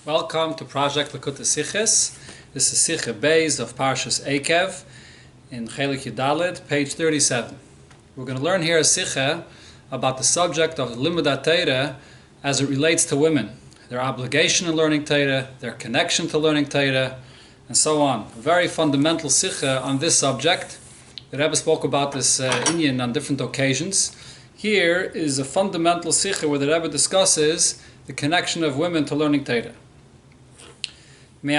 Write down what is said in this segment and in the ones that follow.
Welcome to Project Likutei Siches. This is Sicha Beis of Parshas Eikev in Chelek Yudalid, page 37. We're going to learn here a Sicha about the subject of Limud Torah as it relates to women, their obligation in learning Torah, their connection to learning Torah, and so on. A very fundamental Sicha on this subject. The Rebbe spoke about this inyan on different occasions. Here is a fundamental Sicha where the Rebbe discusses the connection of women to learning Torah. So in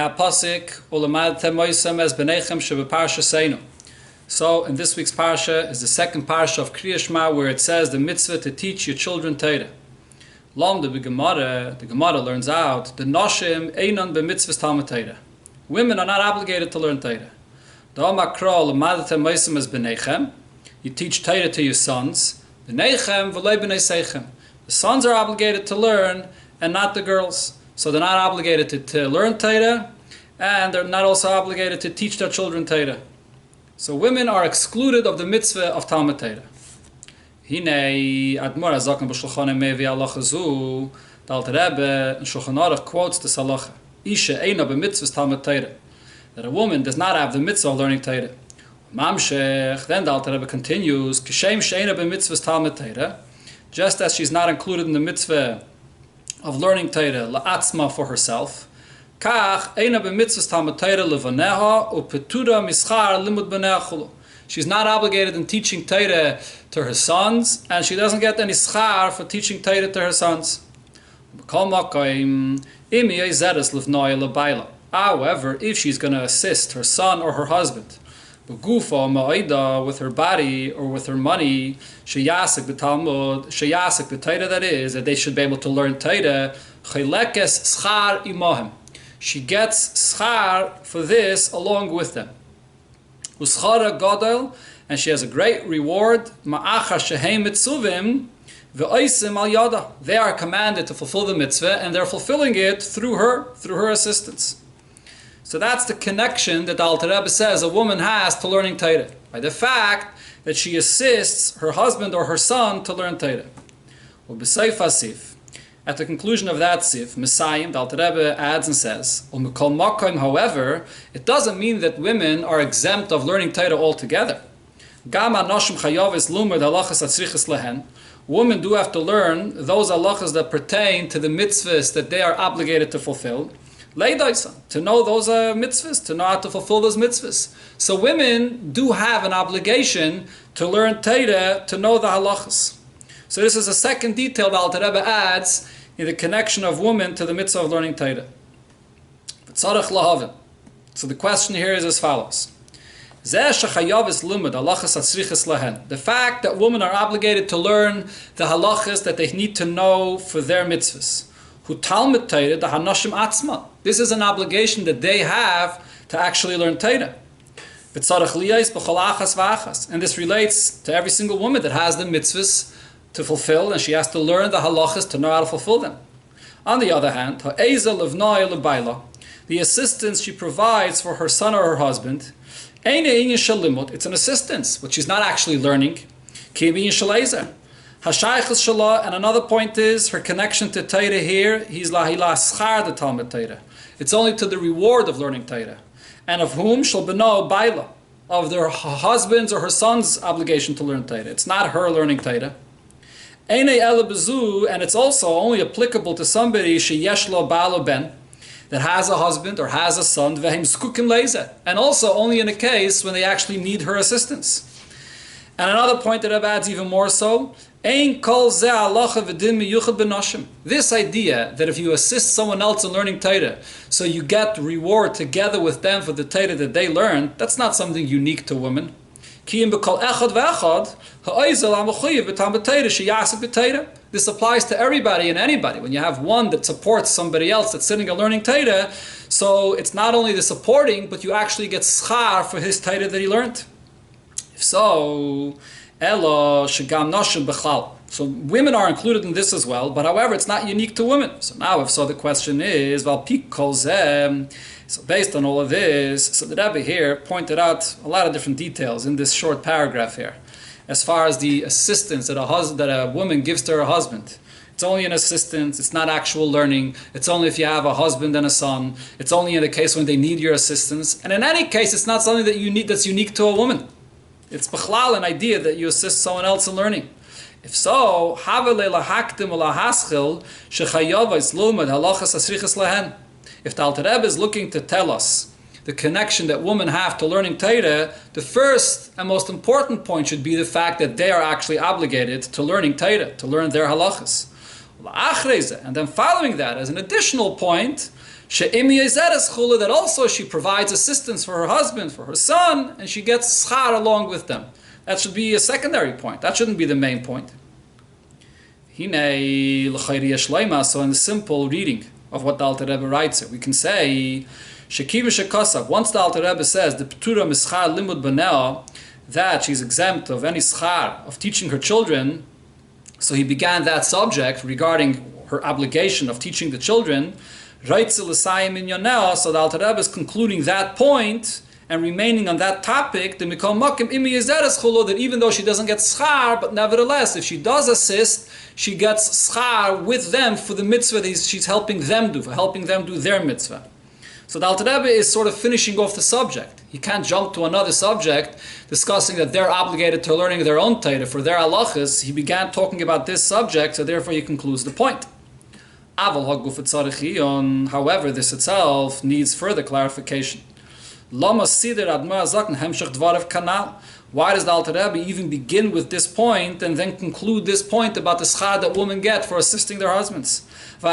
this week's parsha is the second parsha of Kriya Shema, where it says the mitzvah to teach your children Torah. The Gemara learns out the noshim einon b'mitzvahs talmud Torah. Women are not obligated to learn Torah. You teach Torah to your sons. The sons are obligated to learn and not the girls. So they're not obligated to learn Torah, and they're not also obligated to teach their children Torah. So women are excluded of the mitzvah of Talmud Torah. Hine Admor Azaken b'Shulchan Mevi halacha zu. The Alter Rebbe in Shulchan Aruch quotes this halacha: Isha eina b'mitzvahs Talmud Torah. That a woman does not have the mitzvah of learning Torah. Mamshech. Then the Alter Rebbe continues: Kishem she'eina b'mitzvahs Talmud Torah. Just as she's not included in the mitzvah of learning Torah la'atzma for herself, kach eina b'mitzvahs Talmud Torah levaneha upetura mischar limud b'nei chulu. She's not obligated in teaching Torah to her sons, and she doesn't get any schar for teaching Torah to her sons. However, if she's going to assist her son or her husband with her body or with her money, sheyasik the Talmud, sheyasik the Torah, that is, that they should be able to learn Torah, chelekes schar imohem. She gets schar for this along with them. Uschara gadol, and she has a great reward. Ma'achar shehem mitzuvim ve'oisim al yada. They are commanded to fulfill the mitzvah, and they're fulfilling it through her assistance. So that's the connection that the Alter Rebbe says a woman has to learning Torah, by the fact that she assists her husband or her son to learn Torah. At the conclusion of that sif, Messiah, the Alter Rebbe adds and says, however, it doesn't mean that women are exempt of learning Torah altogether. Women do have to learn those halachas that pertain to the mitzvahs that they are obligated to fulfill. To know those mitzvahs, to know how to fulfill those mitzvahs. So women do have an obligation to learn Torah, to know the halachas. So this is a second detail that Alter Rebbe adds in the connection of women to the mitzvah of learning Torah. So the question here is as follows. The fact that women are obligated to learn the halachas that they need to know for their mitzvahs. This is an obligation that they have to actually learn Torah. And this relates to every single woman that has the mitzvahs to fulfill, and she has to learn the halachas to know how to fulfill them. On the other hand, the assistance she provides for her son or her husband, it's an assistance, but she's not actually learning. And another point is her connection to Torah here. It's only to the reward of learning Torah, and of whom shall beno baila, of their husband's or her son's obligation to learn Torah. It's not her learning Torah. And it's also only applicable to somebody sheyesh lo balo ben, that has a husband or has a son, and also only in a case when they actually need her assistance. And another point that Rabbi adds even more so, this idea that if you assist someone else in learning Torah, so you get reward together with them for the Torah that they learn, that's not something unique to women. This applies to everybody and anybody. When you have one that supports somebody else that's sitting and learning Torah, so it's not only the supporting, but you actually get schar for his Torah that he learned. If so, so women are included in this as well, but however, it's not unique to women. So now, if so, the question is, so based on all of this, so the Rabbi here pointed out a lot of different details in this short paragraph here, as far as the assistance that a woman gives to her husband It's only an assistance. It's not actual learning. It's only if you have a husband and a son. It's only in the case when they need your assistance. And in any case, it's not something that you need that's unique to a woman. It's Birkhal, an idea that you assist someone else in learning. If so, if the Alter Rebbe is looking to tell us the connection that women have to learning Torah, the first and most important point should be the fact that they are actually obligated to learning Torah, to learn their halachas. And then following that, as an additional point, that also she provides assistance for her husband, for her son, and she gets schar along with them. That should be a secondary point. That shouldn't be the main point. So in the simple reading of what the Alter Rebbe writes here, we can say, once the Alter Rebbe says, the Ptura mischar limud banea, that she's exempt of any schar of teaching her children, so he began that subject regarding her obligation of teaching the children. So the Alter Rebbe is concluding that point and remaining on that topic, that even though she doesn't get schar, but nevertheless, if she does assist, she gets schar with them for the mitzvah that she's helping them do, for helping them do their mitzvah. So the Alter Rebbe is sort of finishing off the subject. He can't jump to another subject discussing that they're obligated to learning their own Torah for their halachas. He began talking about this subject, so therefore he concludes the point. However, this itself needs further clarification. Why does the Alter Rebbe even begin with this point and then conclude this point about the schar that women get for assisting their husbands? The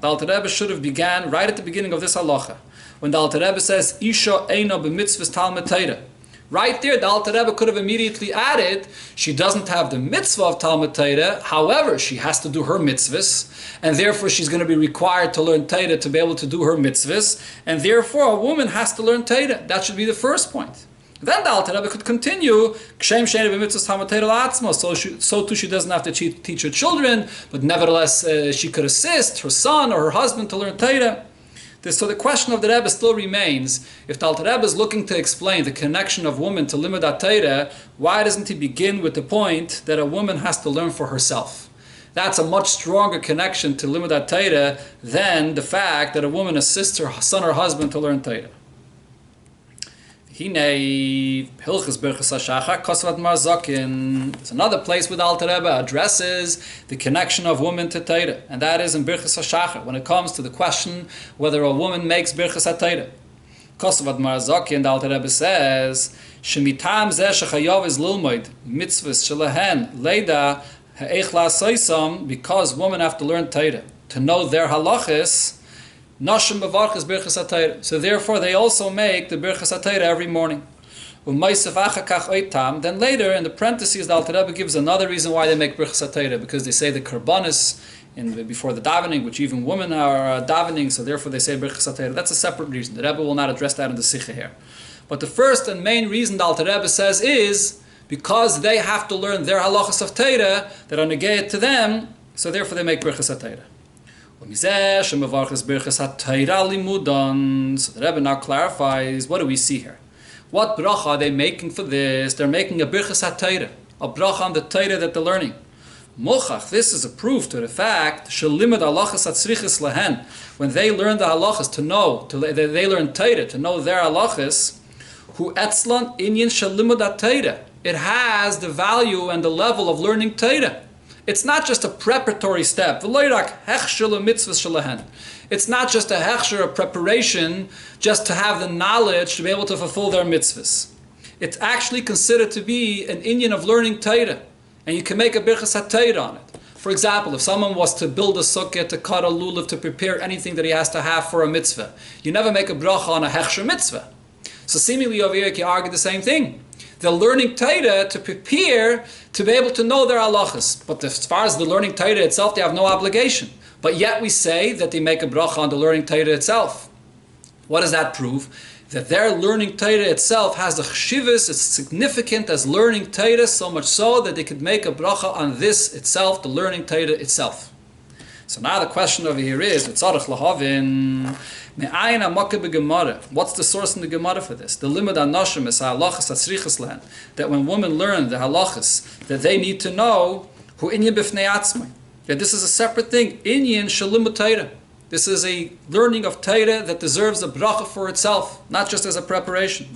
Alter Rebbe should have began right at the beginning of this halacha, when the Alter Rebbe says, Isha eina b'mitzvahs talmid Torah. Right there, the Alter Rebbe could have immediately added, she doesn't have the mitzvah of Talmud Torah, however, she has to do her mitzvahs, and therefore she's going to be required to learn Torah to be able to do her mitzvahs, and therefore a woman has to learn Torah. That should be the first point. Then the Alter Rebbe could continue, so too she doesn't have to teach her children, but nevertheless she could assist her son or her husband to learn Torah. So the question of the Rebbe still remains, if the Alter Rebbe is looking to explain the connection of women to Limud HaTorah, why doesn't he begin with the point that a woman has to learn for herself? That's a much stronger connection to Limud HaTorah than the fact that a woman assists her son or husband to learn Torah. It's another place where the Alter Rebbe addresses the connection of women to Torah, and that is in Birchas HaShachar, when it comes to the question whether a woman makes Birchas HaTorah. Kosovad Marzakin, the Alter Rebbe says, Shemitam zeh shechayav is lilmoid, mitzvahs shelehen, leida ha'eich la'asoisam, because women have to learn Torah, to know their halachis. Nashim Bavarch is Birchas HaTorah. So therefore they also make the Birchas HaTorah every morning. Then later in the parentheses the Alter Rebbe gives another reason why they make Birchas HaTorah, because they say the Karbanis before the davening, which even women are davening, so therefore they say Birchas HaTorah. That's a separate reason. The Rebbe will not address that in the Sikha here. But the first and main reason the Alter Rebbe says is because they have to learn their halachas of Torah that are negayed to them, so therefore they make Birchas HaTorah. So the Rebbe now clarifies, what do we see here? What Brach are they making for this? They're making a Birchas HaTorah, a Brach on the Torah that they're learning. Mochach, this is a proof to the fact, when they learn the halachas, to know, they learn Torah, to know their halachas, it has the value and the level of learning Torah. It's not just a preparatory step. It's not just a hechsher, a preparation, just to have the knowledge to be able to fulfill their mitzvahs. It's actually considered to be an inyan of learning Torah, and you can make a Birchas HaTorah on it. For example, if someone was to build a sukkah, to cut a lulav, to prepare anything that he has to have for a mitzvah, you never make a bracha on a hechsher mitzvah. So seemingly over here, you argue the same thing. They're learning Torah to prepare to be able to know their halachas. But as far as the learning Torah itself, they have no obligation. But yet we say that they make a bracha on the learning Torah itself. What does that prove? That their learning Torah itself has the chshivas, it's significant as learning Torah, so much so that they could make a bracha on this itself, the learning Torah itself. So now the question over here is, what's the source in the Gemara for this? The limud anashim is halachas atzrichas lehen, that when women learn the halachas that they need to know, Hu inyan b'fnei atzmai. That this is a separate thing. Inyan shalimut Torah. This is a learning of Torah that deserves a bracha for itself, not just as a preparation.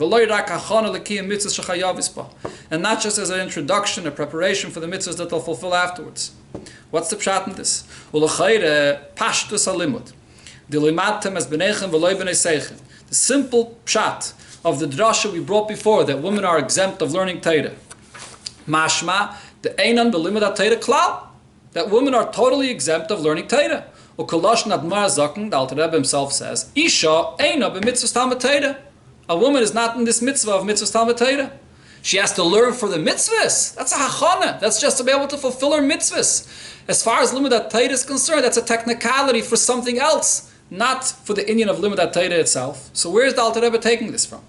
And not just as an introduction, a preparation for the mitzvahs that they'll fulfill afterwards. What's the pshat in this? The simple pshat of the drasha we brought before, that women are exempt of learning Torah. Mashma, the einan b'limud Torah klal. That women are totally exempt of learning Torah. The Alter Rebbe himself says, Isha eina b'mitzvahs Talmud Torah. A woman is not in this mitzvah of mitzvahs Talmud Torah. She has to learn for the mitzvahs. That's a hachana. That's just to be able to fulfill her mitzvahs. As far as limud Torah is concerned, that's a technicality for something else, not for the inyan of limud Torah itself. So where is the Alter Rebbe taking this from?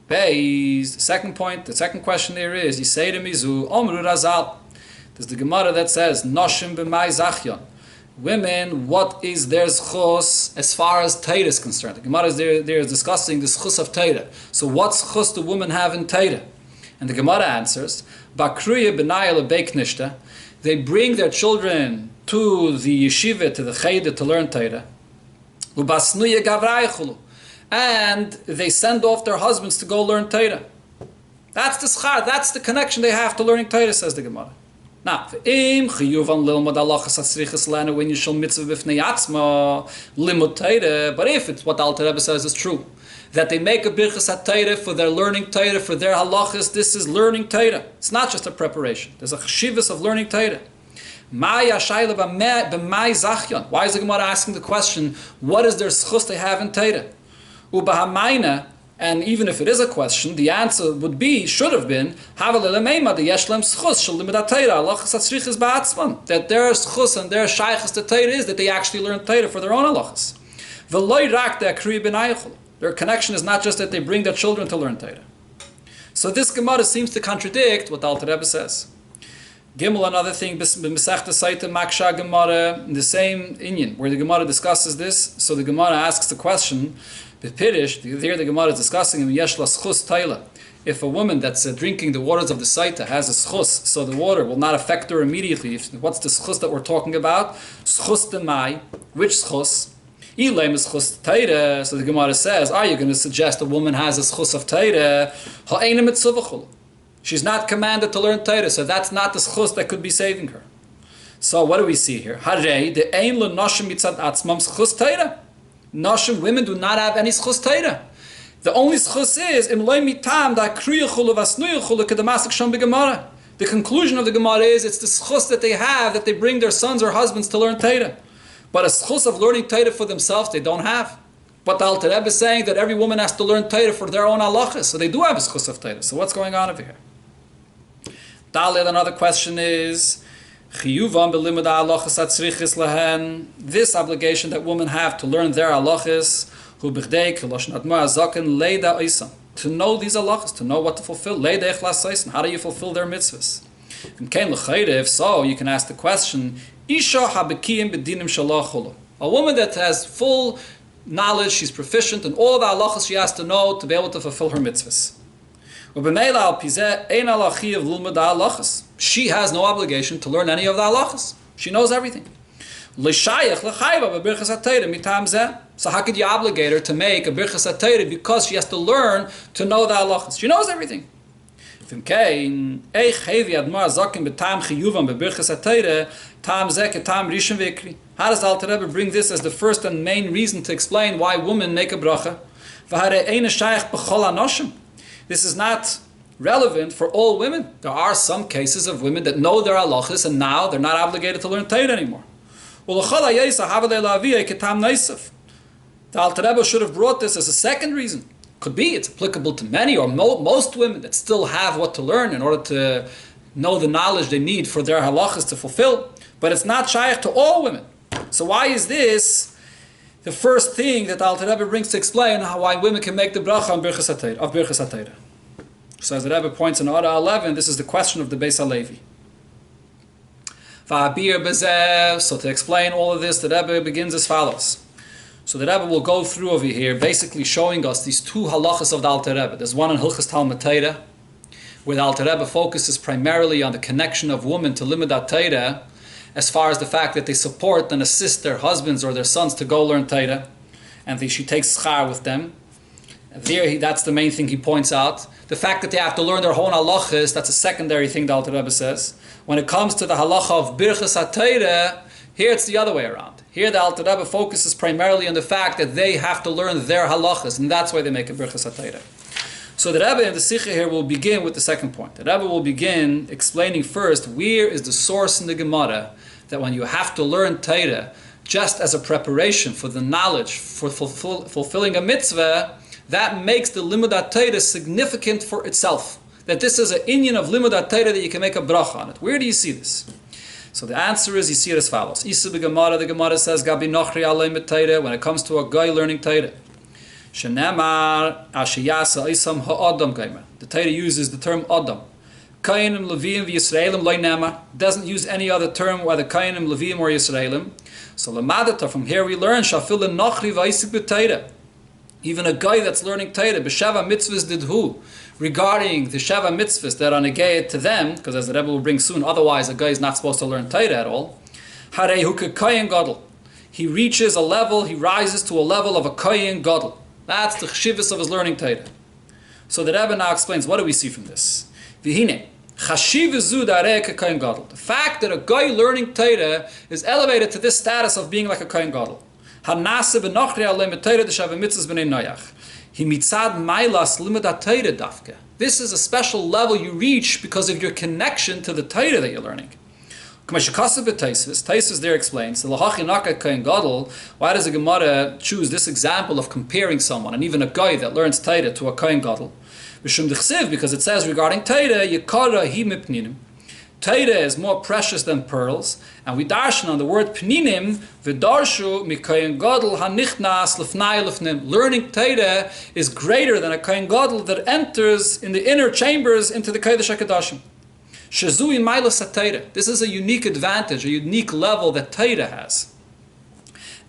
Beis, the second point, the second question there is, Yisei de mizu, Omru Razal. There's the Gemara that says, Noshim b'mai zachyon. Women, what is their schus as far as Torah is concerned? The Gemara is there is discussing the schus of Torah. So what schus do women have in Torah? And the Gemara answers, Bakruya b'naya lebeiknishta. They bring their children to the yeshiva, to the cheder, to learn Torah. Ubasnuya gavraychulu. And they send off their husbands to go learn Torah. That's the schar, that's the connection they have to learning Torah, says the Gemara. Now, when you shall mitzvah b'fnei atzma limud Torah, but if it's what the Alter Rebbe says is true, that they make a birchas Torah for their learning Torah, for their halachas, this is learning Torah. It's not just a preparation. There's a cheshivas of learning Torah. Why is the Gemara asking the question, what is their schus they have in Torah? And even if it is a question, the answer would be, should have been, that their schus and their shaychus to Torah is that they actually learn Torah for their own halachas. Their connection is not just that they bring their children to learn Torah. So this Gemara seems to contradict what the Alter Rebbe says. Gimel, another thing, B'Mesechta Saita Maksha Gemara, in the same inyan, where the Gemara discusses this, so the Gemara asks the question, B'Pirish, there the Gemara is discussing in Yesh La Schus Taila. If a woman that's drinking the waters of the Saita has a schus, so the water will not affect her immediately. What's the schus that we're talking about? Schus de Mai. Which schus? Ilaim is schus Taira. So the Gemara says, are you going to suggest a woman has a schus of Taira? Ha'eina mitzvachul. She's not commanded to learn Torah, so that's not the schus that could be saving her. So what do we see here? Harei de ein lo noshim mitzad atzmam schus Torah. Noshim, women do not have any schus Torah. The only schus is im loy mitam da kriyachul vasnuyachul kedamasik shom begemara. The conclusion of the Gemara is it's the schus that they have, that they bring their sons or husbands to learn Torah. But a schus of learning Torah for themselves they don't have. But the Alter Rebbe is saying that every woman has to learn Torah for their own halachas, so they do have a schus of Torah. So what's going on over here? Daled, another question is, this obligation that women have to learn their halachas, to know these halachas, to know what to fulfill, how do you fulfill their mitzvahs? If so, you can ask the question, a woman that has full knowledge, she's proficient in all the halachas she has to know to be able to fulfill her mitzvahs. She has no obligation to learn any of the halachas. She knows everything. So how could you obligate her to make a birchas Torah because she has to learn to know the halachas? She knows everything. How does the Alter Rebbe bring this as the first and main reason to explain why women make a bracha? This is not relevant for all women. There are some cases of women that know their halachas and now they're not obligated to learn Torah anymore. The Alter Rebbe should have brought this as a second reason. Could be it's applicable to many or most women that still have what to learn in order to know the knowledge they need for their halachas to fulfill. But it's not shaykh to all women. So why is this the first thing that the Alter Rebbe brings to explain why women can make the bracha of Birchas HaTorah? So as the Rebbe points in Orah 11, this is the question of the Beis HaLevi. So to explain all of this, the Rebbe begins as follows. So the Rebbe will go through over here, basically showing us these two halachas of the Alter Rebbe. There's one in Hilchas Talmud Torah, where the Alter Rebbe focuses primarily on the connection of women to Limudat Torah, as far as the fact that they support and assist their husbands or their sons to go learn Torah, and she takes schar with them. There, that's the main thing he points out. The fact that they have to learn their own halachas, that's a secondary thing the Alter Rebbe says. When it comes to the halacha of Birchas HaTorah, here it's the other way around. Here the Alter Rebbe focuses primarily on the fact that they have to learn their halachas, and that's why they make a Birchas HaTorah. So the Rebbe in the Sikha here will begin with the second point. The Rebbe will begin explaining first where is the source in the Gemara that when you have to learn Torah just as a preparation for the knowledge, for fulfilling a mitzvah, that makes the Limudat Torah significant for itself. That this is an inyan of Limudat Torah that you can make a brach on it. Where do you see this? So the answer is, you see it as follows. Isa b'Gemara, the Gemara says, Gabi nochri alei mit Torah, when it comes to a guy learning Torah. Shenemar ashiyasa isam ha'adam gaimer. The Torah uses the term adam. Kainim, Leviim, v'Yisraelim loy nemar. Doesn't use any other term, whether Kainim, Leviim, or Yisraelim. So Lamadata, from here we learn, Shafil nochri v'Isik b'Torah. Even a guy that's learning Torah, b'Sheva mitzvahs didhu, regarding the Sheva mitzvahs that are negayed to them, because as the Rebbe will bring soon, otherwise a guy is not supposed to learn Torah at all. Harei hu k'koyin gadol. He reaches a level, he rises to a level of a koyin gadol. That's the chshivus of his learning Torah. So the Rebbe now explains, what do we see from this? V'hine, chashiv zu darei k'koyin gadol. The fact that a guy learning Torah is elevated to this status of being like a koyin gadol. Hanase b'nochri alei mit Torah d'shaveh mitzvahs b'nei noyach. He mitzad mailas limudat Torah dafke. This is a special level you reach because of your connection to the Torah that you're learning. Taisus there explains, why does the Gemara choose this example of comparing someone, and even a guy that learns Torah, to a kohen gadol? Because it says regarding Torah, Yekara hi mipninim. Torah is more precious than pearls, and we darshan on the word pninim, v'darshu mikohen gadol hanichnas lefnai lefnim. Learning Torah is greater than a kohen gadol that enters in the inner chambers into the Kodesh HaKadoshim. Shezui mailas HaTorah. This is a unique advantage, a unique level that Torah has.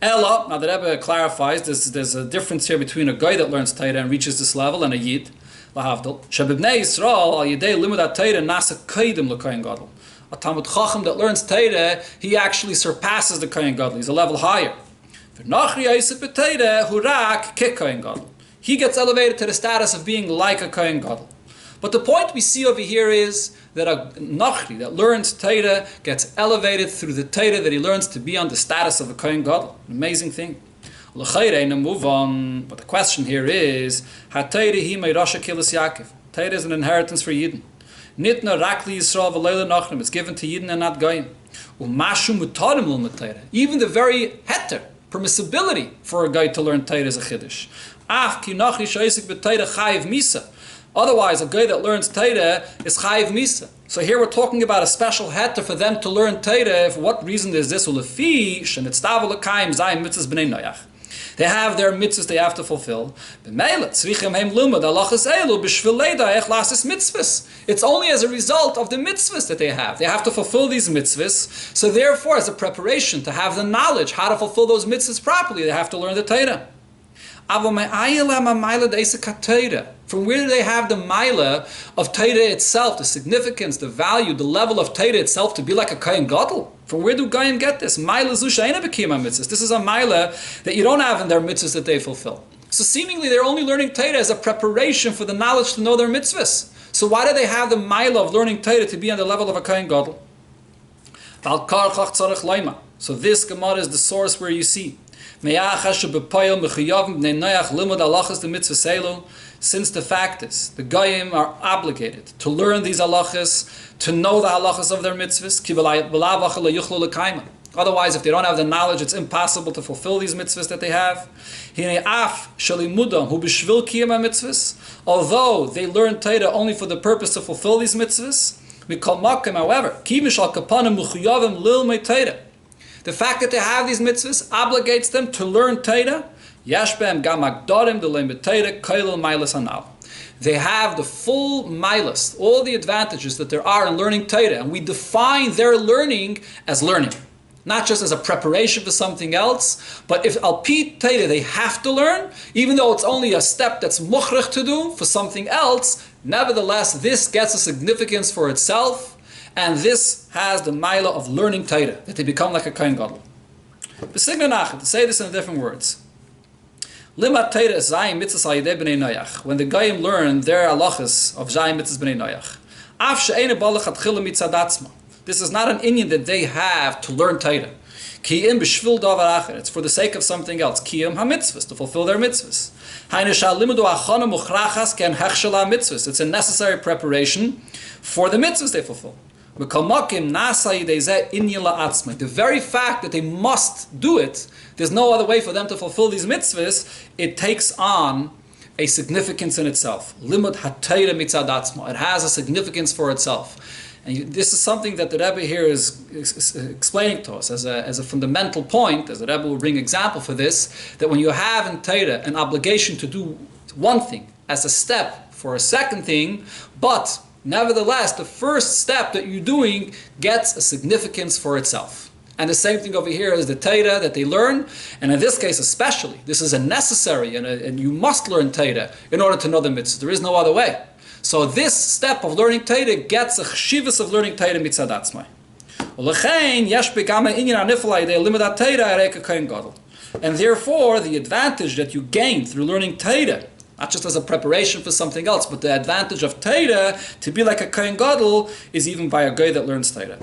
Ella, now the Rebbe clarifies, there's a difference here between a guy that learns Torah and reaches this level and a yid. Lahavdil. Shebibnei Yisrael al yedei limudat Torah nasa kaidim l'kohen gadol. A Talmud Chacham that learns Torah, he actually surpasses the kohen gadol. He's a level higher. V'nachri yisip b'Torah hurak kekohen gadol. He gets elevated to the status of being like a kohen gadol. But the point we see over here is that a nachri that learns Torah gets elevated through the Torah that he learns to be on the status of a kohen gadol. An amazing thing. Move on. But the question here is, Torah is an inheritance for Yidden. Nitna rakli Yisrael v'leila nachrim. It's given to Yidden and not goyim. Even the very heter, permissibility for a guy to learn Torah is a chiddush. Otherwise, a guy that learns Torah is chayiv misa. So here we're talking about a special heter for them to learn Torah. For what reason is this? They have their mitzvahs they have to fulfill. It's only as a result of the mitzvahs that they have. They have to fulfill these mitzvahs. So therefore, as a preparation to have the knowledge how to fulfill those mitzvahs properly, they have to learn the Torah. From where do they have the maila of Torah itself, the significance, the value, the level of Torah itself to be like a kohen gadol? From where do goyim get this? Maila zushaina b'kiyam mitzvahs. This is a maila that you don't have in their mitzvahs that they fulfill. So seemingly they're only learning Torah as a preparation for the knowledge to know their mitzvahs. So why do they have the maila of learning Torah to be on the level of a kohen gadol? So this Gemara is the source where you see. Since the fact is, the Goyim are obligated to learn these halachas, to know the halachas of their mitzvahs. Otherwise, if they don't have the knowledge, it's impossible to fulfill these mitzvahs that they have. Although they learn Torah only for the purpose to fulfill these mitzvahs, however, the fact that they have these mitzvahs obligates them to learn Torah. They have the full milas, all the advantages that there are in learning Torah, and we define their learning as learning, not just as a preparation for something else, but if al pi Torah they have to learn, even though it's only a step that's mukhrach to do for something else, Nevertheless, this gets a significance for itself, and this has the milah of learning Torah, that they become like a Kohen Gadol. To say this in different words. Limat Torah is Zayim Mitzvahs al Yedei Bnei Noach. When the Goyim learn their halachas of Zayim Mitzvahs Bnei Noach. Af she'ein balach atchila mitzad atzma. This is not an inyan that they have to learn Torah. Kiyim b'shvil davar acher. It's for the sake of something else. Kiyim ha-mitzvahs, to fulfill their mitzvahs. Hayne sha'limudu achana muchrachas ken hechshel ha-mitzvahs. It's a necessary preparation for the mitzvahs they fulfill. The very fact that they must do it, there's no other way for them to fulfill these mitzvahs, it takes on a significance in itself. Limud hatayra mitzad atzma. It has a significance for itself. And this is something that the Rebbe here is explaining to us as a fundamental point, as the Rebbe will bring example for this, that when you have in Torah an obligation to do one thing as a step for a second thing, but nevertheless, the first step that you're doing gets a significance for itself. And the same thing over here is the Torah that they learn, and in this case especially, this is a necessary, and you must learn Torah in order to know the mitzvah. There is no other way. So this step of learning Torah gets a chshivas of learning Torah mitzad atzmai. And therefore, the advantage that you gain through learning Torah, not just as a preparation for something else, but the advantage of Torah to be like a Kohen Gadol is even by a guy that learns Torah.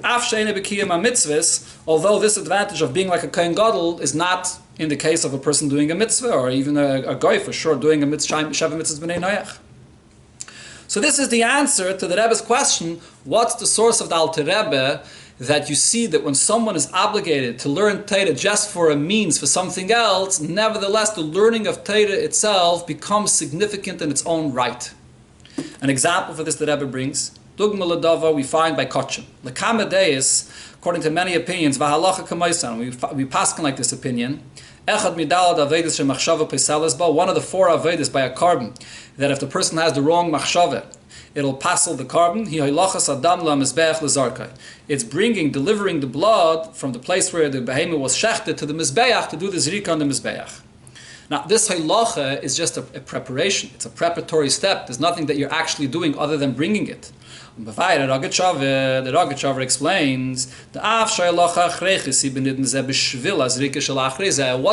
Although this advantage of being like a Kohen Gadol is not in the case of a person doing a mitzvah, or even a guy for sure doing a mitzvah, Sheva mitzvahs b'nei noach. So this is the answer to the Rebbe's question, what's the source of the Alter Rebbe, that you see that when someone is obligated to learn Torah just for a means for something else, nevertheless the learning of Torah itself becomes significant in its own right. An example for this the Rebbe brings, Dugma Ladava we find by Kotchim. Lekama Deis, according to many opinions, Vahalacha Kamaisan, we paskin like this opinion, Echad Midalad Avedis Shemachshava Pesalesba, one of the four Avedis by a carbon, that if the person has the wrong Machshava, it'll passel the carbon. It's delivering the blood from the place where the behemoth was shechted to the mizbeach to do the zrika on the mizbeach. Now, this halacha is just a preparation. It's a preparatory step. There's nothing that you're actually doing other than bringing it. The Rogachover explains, what's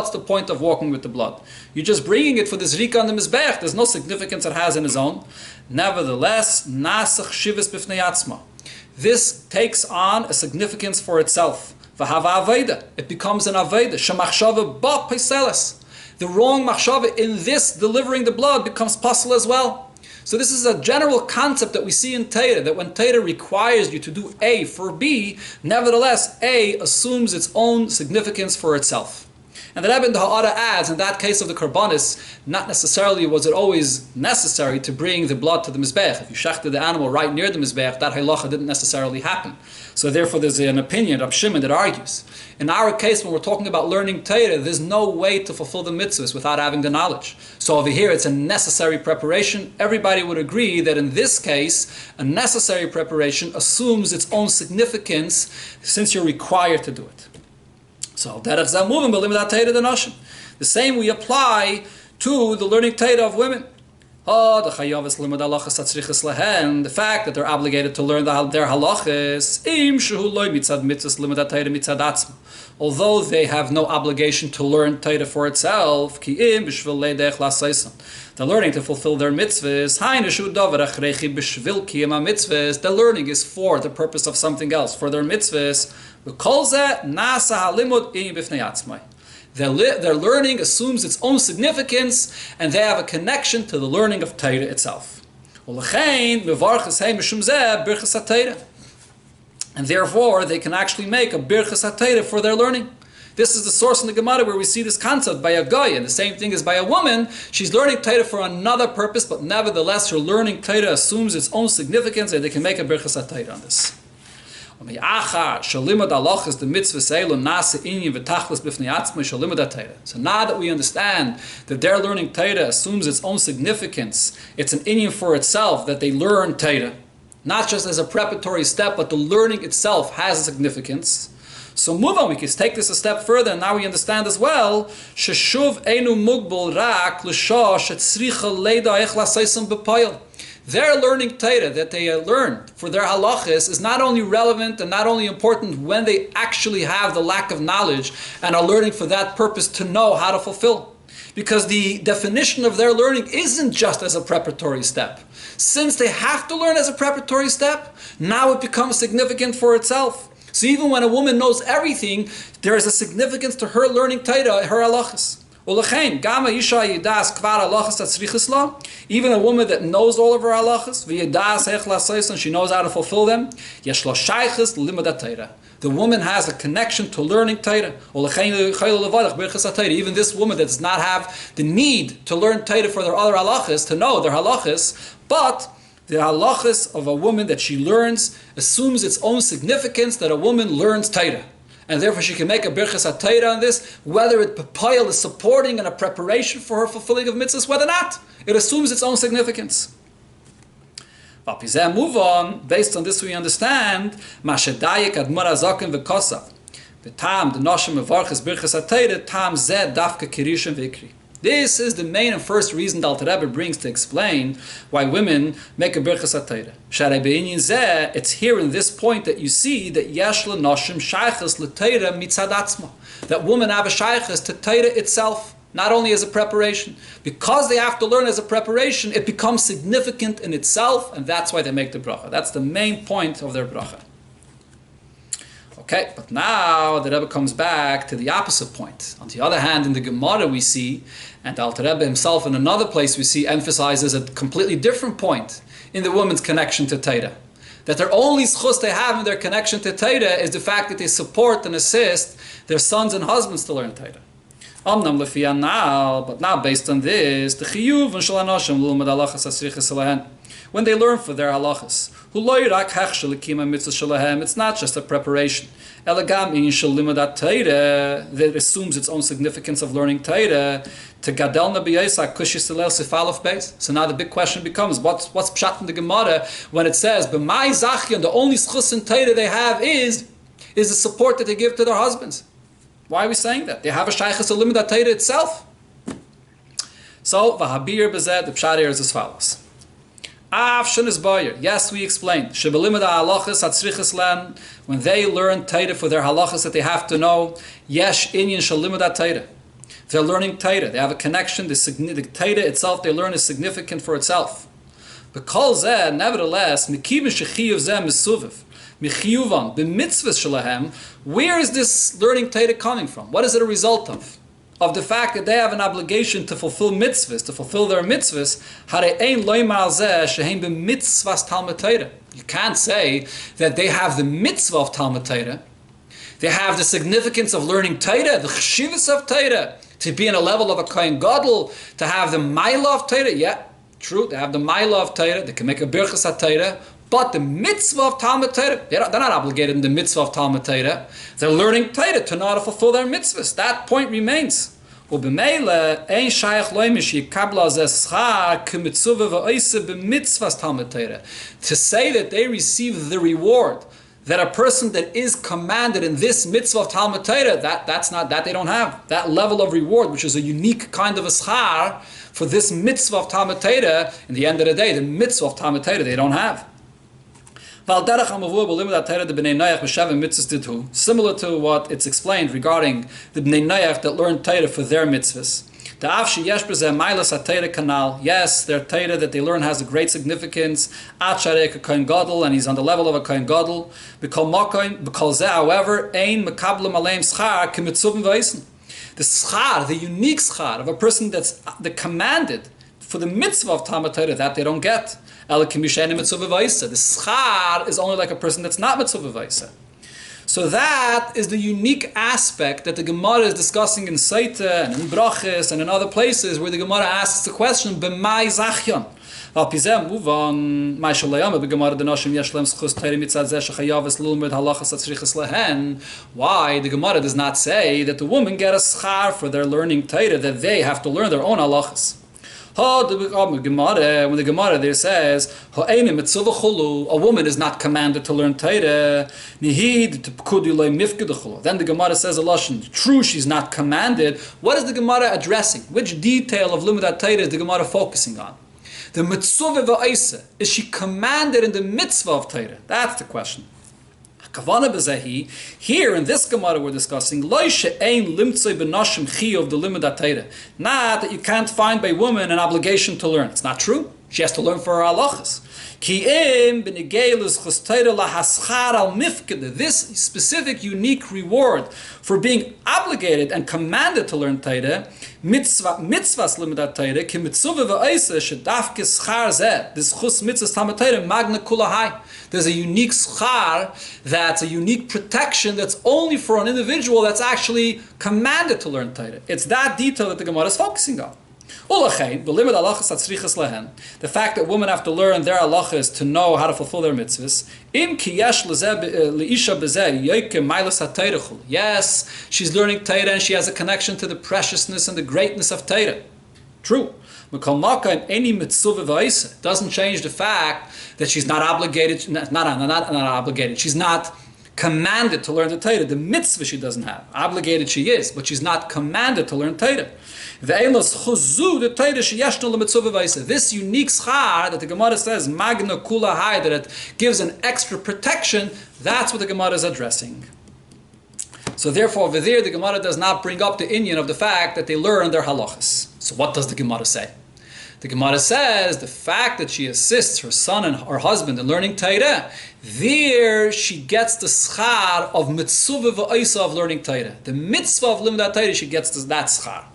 the point of walking with the blood? You're just bringing it for the zrika on the mizbeach. There's no significance it has in its own. Nevertheless, this takes on a significance for itself. It becomes an aveda. The wrong machshava in this delivering the blood becomes possible as well. So this is a general concept that we see in Torah, that when Torah requires you to do A for B, nevertheless A assumes its own significance for itself. And the Rebbe in the Ha'ara adds, in that case of the Karbanis, not necessarily was it always necessary to bring the blood to the Mizbeach. If you shechted the animal right near the Mizbeach, that halacha didn't necessarily happen. So therefore there's an opinion, Rab Shimon, that argues. In our case, when we're talking about learning Torah, there's no way to fulfill the mitzvahs without having the knowledge. So over here it's a necessary preparation. Everybody would agree that in this case, a necessary preparation assumes its own significance since you're required to do it. So the same we apply to the learning Torah of women. The fact that they're obligated to learn their halachas, although they have no obligation to learn Torah for itself, they're learning to fulfill their mitzvahs. The learning is for the purpose of something else, for their mitzvahs. Their learning assumes its own significance, and they have a connection to the learning of Torah itself. And therefore, they can actually make a Birkhas HaTorah for their learning. This is the source in the Gemara where we see this concept by a guy, and the same thing is by a woman. She's learning Torah for another purpose, but nevertheless, her learning Torah assumes its own significance, and they can make a Birkhas HaTorah on this. So now that we understand that their learning Torah assumes its own significance, it's an inyan for itself that they learn Torah, not just as a preparatory step, but the learning itself has a significance. So move on, we can take this a step further, and now we understand as well, Their learning Torah that they learn for their halachas is not only relevant and not only important when they actually have the lack of knowledge and are learning for that purpose to know how to fulfill. Because the definition of their learning isn't just as a preparatory step. Since they have to learn as a preparatory step, now it becomes significant for itself. So even when a woman knows everything, there is a significance to her learning Torah, her halachas. Even a woman that knows all of her halachas, and she knows how to fulfill them, the woman has a connection to learning Torah. Even this woman that does not have the need to learn Torah for their other halachas, to know their halachas, but the halachas of a woman that she learns assumes its own significance that a woman learns Torah. And therefore she can make a Birkhal on this, whether it papayal is supporting and a preparation for her fulfilling of mitzvahs, whether not. It assumes its own significance. Move on. Based on this we understand, Mashadayik Admar Azaken v'Kosav. The Tam, the Noshim Mevarches Birkhal HaTorah, Tam Zed Dafka Kirishim Vikri. This is the main and first reason the Alter Rebbe brings to explain why women make a Birkhal HaTorah. Sharei be'inyin zeh, it's here in this point that you see that yesh l'noshim shaychus l'Torah mitzad atzma. That women have a shaychus to Torah itself, not only as a preparation. Because they have to learn as a preparation, it becomes significant in itself, and that's why they make the bracha. That's the main point of their bracha. Okay, but now the Rebbe comes back to the opposite point. On the other hand, in the Gemara we see, and the Alter Rebbe himself in another place we see emphasizes a completely different point in the woman's connection to Torah. That their only schus they have in their connection to Torah is the fact that they support and assist their sons and husbands to learn Torah. But now based on this, the chiyuv and shalanoshim l'umad halachas asrichas alahen. When they learn for their halachas, it's not just a preparation. That assumes its own significance of learning Torah. So now the big question becomes, what's pshat in the Gemara when it says, b'mai zachyan, the only schus in Torah they have is the support that they give to their husbands. Why are we saying that? They have a shaychus to limit that Torah itself. So, v'habir b'zeh, the pshat here is as follows. Yes, we explained. When they learn Torah for their halachas that they have to know, yesh inyan shalimud Torah. They're learning Torah. They have a connection. The Torah itself they learn is significant for itself. Because nevertheless, where is this learning Torah coming from? What is it a result of? Of the fact that they have an obligation to fulfill mitzvahs, to fulfill their mitzvahs. You can't say that they have the mitzvah of Talmud Torah. They have the significance of learning Torah, the cheshivas of Torah, to be in a level of a kohen gadol, to have the ma'ila of Torah. Yeah, true, they have the ma'ila of Torah, they can make a Birkhal HaTorah, but the mitzvah of Talmud Torah, they're not obligated in the mitzvah of Talmud Torah. They're learning Torah to know how to fulfill their mitzvahs. That point remains. To say that they receive the reward that a person that is commanded in this mitzvah of Talmud Torah, that's not that they don't have that level of reward, which is a unique kind of a schar for this mitzvah of Talmud Torah. In the end of the day, the mitzvah of Talmud Torah they don't have. Similar to what it's explained regarding the Bnei Noach that learn Torah for their mitzvahs. Yes, their Torah that they learn has a great significance. And he's on the level of a kohen gadol. However, the schar, the unique schar of a person that's the commanded for the mitzvah of Talmud Torah, that they don't get. The schar is only like a person that's not mitzvah v'vaisa. So that is the unique aspect that the Gemara is discussing in Saita and in Brachis and in other places where the Gemara asks the question, b'mai zachyan. Move on. Why the Gemara does not say that the women get a schar for their learning Torah, that they have to learn their own halachas. When the Gemara there says, a woman is not commanded to learn Torah, then the Gemara says a lashon, true, she's not commanded. What is the Gemara addressing? Which detail of Limudat Torah is the Gemara focusing on? The mitzvah v'aisa, is she commanded in the mitzvah of Torah? That's the question. Here in this Gemara we're discussing not that you can't find by woman an obligation to learn. It's not true. She has to learn for her halachas. This specific unique reward for being obligated and commanded to learn Torah, mitzvahs limudat Torah, ki mitzvah v'aisa shedafke schar zeh, this chus mitzvahs tamat Torah, magna kula hai. There's a unique schar, that's a unique protection that's only for an individual that's actually commanded to learn Torah. It's that detail that the Gemara is focusing on. The fact that women have to learn their halachas to know how to fulfill their mitzvahs. Yes, she's learning Torah and she has a connection to the preciousness and the greatness of Torah. True. Doesn't change the fact that she's not obligated, not obligated, she's not commanded to learn the Torah. The mitzvah she doesn't have. Obligated she is, but she's not commanded to learn Torah. This unique schar that the Gemara says, magna kula hai, that it gives an extra protection, that's what the Gemara is addressing. So therefore over there the Gemara does not bring up the inyan of the fact that they learn their halachas. So what does the Gemara say? The Gemara says the fact that she assists her son and her husband in learning Torah, there she gets the schar of mitzvah v'aisa of learning Torah. The mitzvah of limudat Torah, she gets that schar.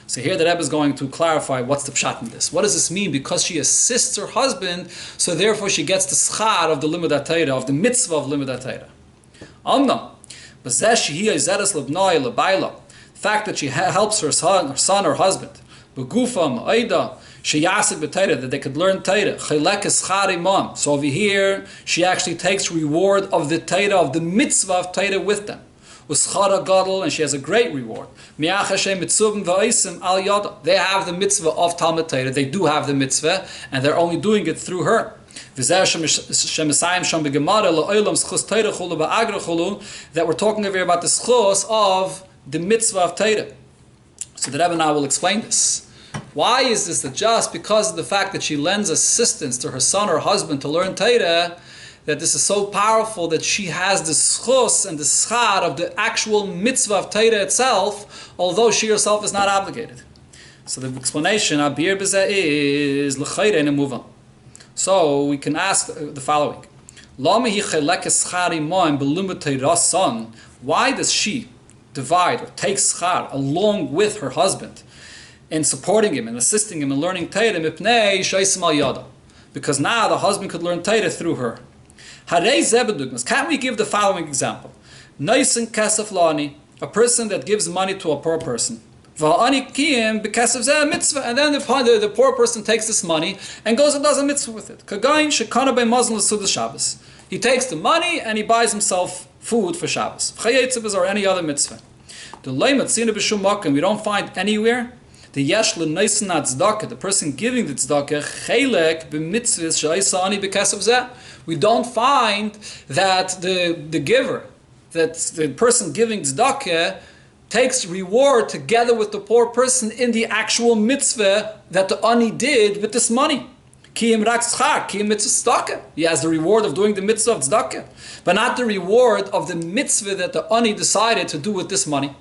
So here the Rebbe is going to clarify what's the pshat in this. What does this mean? Because she assists her husband, so therefore she gets the schar of the limudat Torah, of the mitzvah of limudat Torah. The fact that she helps her son or husband, that they could learn Torah. So over here, she actually takes reward of the Torah, of the mitzvah of Torah with them. And she has a great reward. They have the mitzvah of Talmud Torah. They do have the mitzvah, and they're only doing it through her. That we're talking over here about the schos of the mitzvah of Torah. So the Rebbe now will explain this. Why is this that just because of the fact that she lends assistance to her son or husband to learn Torah, that this is so powerful that she has the schos and the schar of the actual mitzvah of Torah itself, although she herself is not obligated? So the explanation abir b'zeh is l'chayre and move on. So we can ask the following: why does she divide or take schar along with her husband in supporting him and assisting him in learning Torah? Because now the husband could learn Torah through her. Can't we give the following example? A person that gives money to a poor person. And then the poor person takes this money and goes and does a mitzvah with it. He takes the money and he buys himself food for Shabbos, or any other mitzvah. We don't find anywhere the person giving the tzedakah, Chelek b'mitzvahs. We don't find that the giver, that the person giving tzedakah, takes reward together with the poor person in the actual mitzvah that the ani did with this money. He has the reward of doing the mitzvah of tzedakah, but not the reward of the mitzvah that the ani decided to do with this money.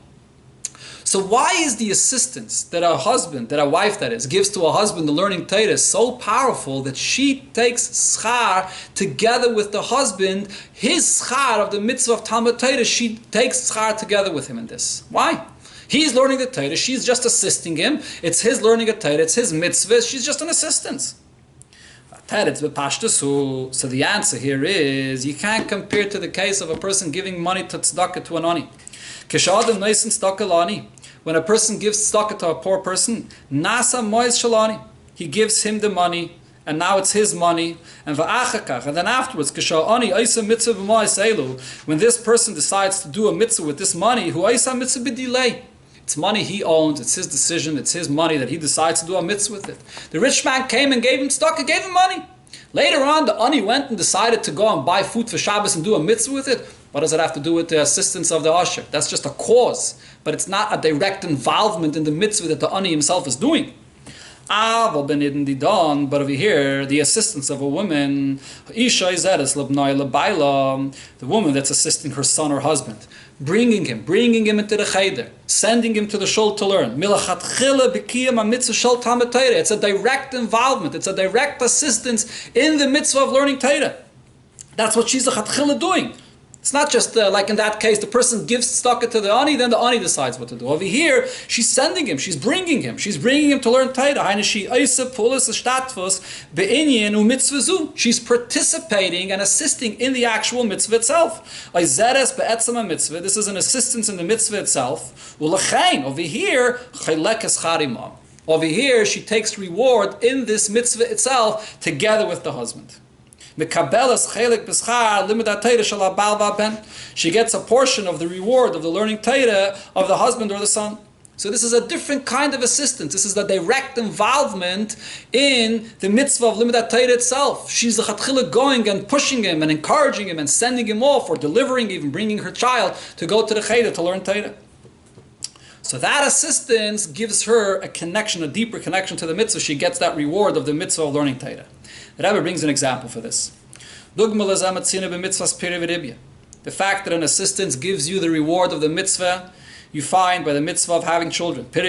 So why is the assistance that a husband, that a wife that is, gives to a husband the learning Torah so powerful that she takes schar together with the husband, his schar of the mitzvah of Talmud Torah, she takes schar together with him in this? Why? He's learning the Torah, she's just assisting him, it's his learning a Torah, it's his mitzvah, she's just an assistance. So the answer here is, you can't compare to the case of a person giving money to tzedakah to an ani. When a person gives tzedakah to a poor person, nasa moiz shalani, he gives him the money, and now it's his money. And then afterwards, when this person decides to do a mitzvah with this money, it's money he owns, it's his decision, it's his money that he decides to do a mitzvah with it. The rich man came and gave him tzedakah, gave him money. Later on, the ani went and decided to go and buy food for Shabbos and do a mitzvah with it. What does it have to do with the assistance of the Oster? That's just a cause, but it's not a direct involvement in the mitzvah that the ani himself is doing. But over here, the assistance of a woman, the woman that's assisting her son or husband, bringing him into the cheder, sending him to the shul to learn. It's a direct involvement, it's a direct assistance in the mitzvah of learning Torah. That's what she's doing. It's not just like in that case, the person gives tzedakah to the ani, then the ani decides what to do. Over here, she's sending him, she's bringing him to learn Torah. She's participating and assisting in the actual mitzvah itself. This is an assistance in the mitzvah itself. Over here, over here, she takes reward in this mitzvah itself together with the husband. She gets a portion of the reward of the learning Torah of the husband or the son. So this is a different kind of assistance. This is the direct involvement in the mitzvah of Limud Torah itself. She's the chatchila going and pushing him and encouraging him and sending him off or delivering, even bringing her child to go to the cheder to learn Torah. So that assistance gives her a connection, a deeper connection to the mitzvah. She gets that reward of the mitzvah of learning Torah. The Rabbi brings an example for this. The fact that an assistance gives you the reward of the mitzvah, you find by the mitzvah of having children. So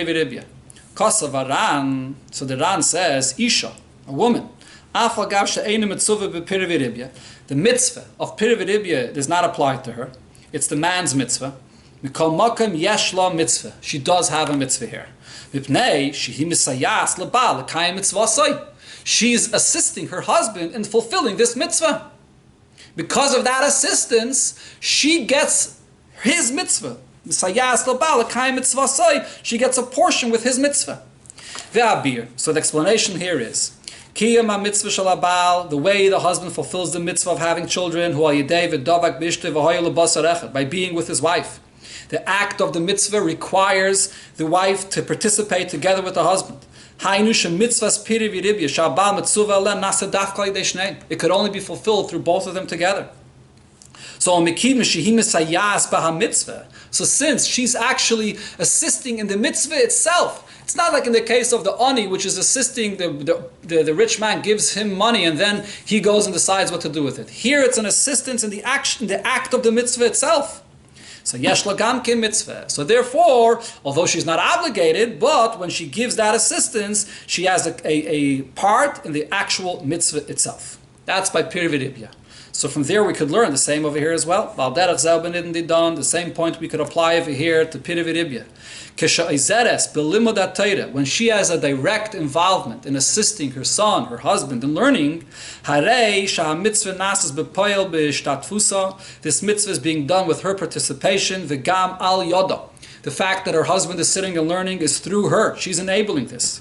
the Ran says, Isha, a woman. The mitzvah of Pirividibya does not apply to her. It's the man's mitzvah. She does have a mitzvah here. She's assisting her husband in fulfilling this mitzvah. Because of that assistance, she gets his mitzvah. She gets a portion with his mitzvah. So the explanation here is, the way the husband fulfills the mitzvah of having children, by being with his wife. The act of the mitzvah requires the wife to participate together with the husband. It could only be fulfilled through both of them together. So since she's actually assisting in the mitzvah itself, it's not like in the case of the ani, which is assisting the rich man gives him money and then he goes and decides what to do with it. Here it's an assistance in the act of the mitzvah itself. So yesh lagam ke mitzvah. So therefore, although she's not obligated, but when she gives that assistance, she has a part in the actual mitzvah itself. That's by Pirividibya. So from there we could learn the same over here as well. The same point we could apply over here to Pirividibya. When she has a direct involvement in assisting her son, her husband in learning, this mitzvah is being done with her participation. The fact that her husband is sitting and learning is through her. She's enabling this.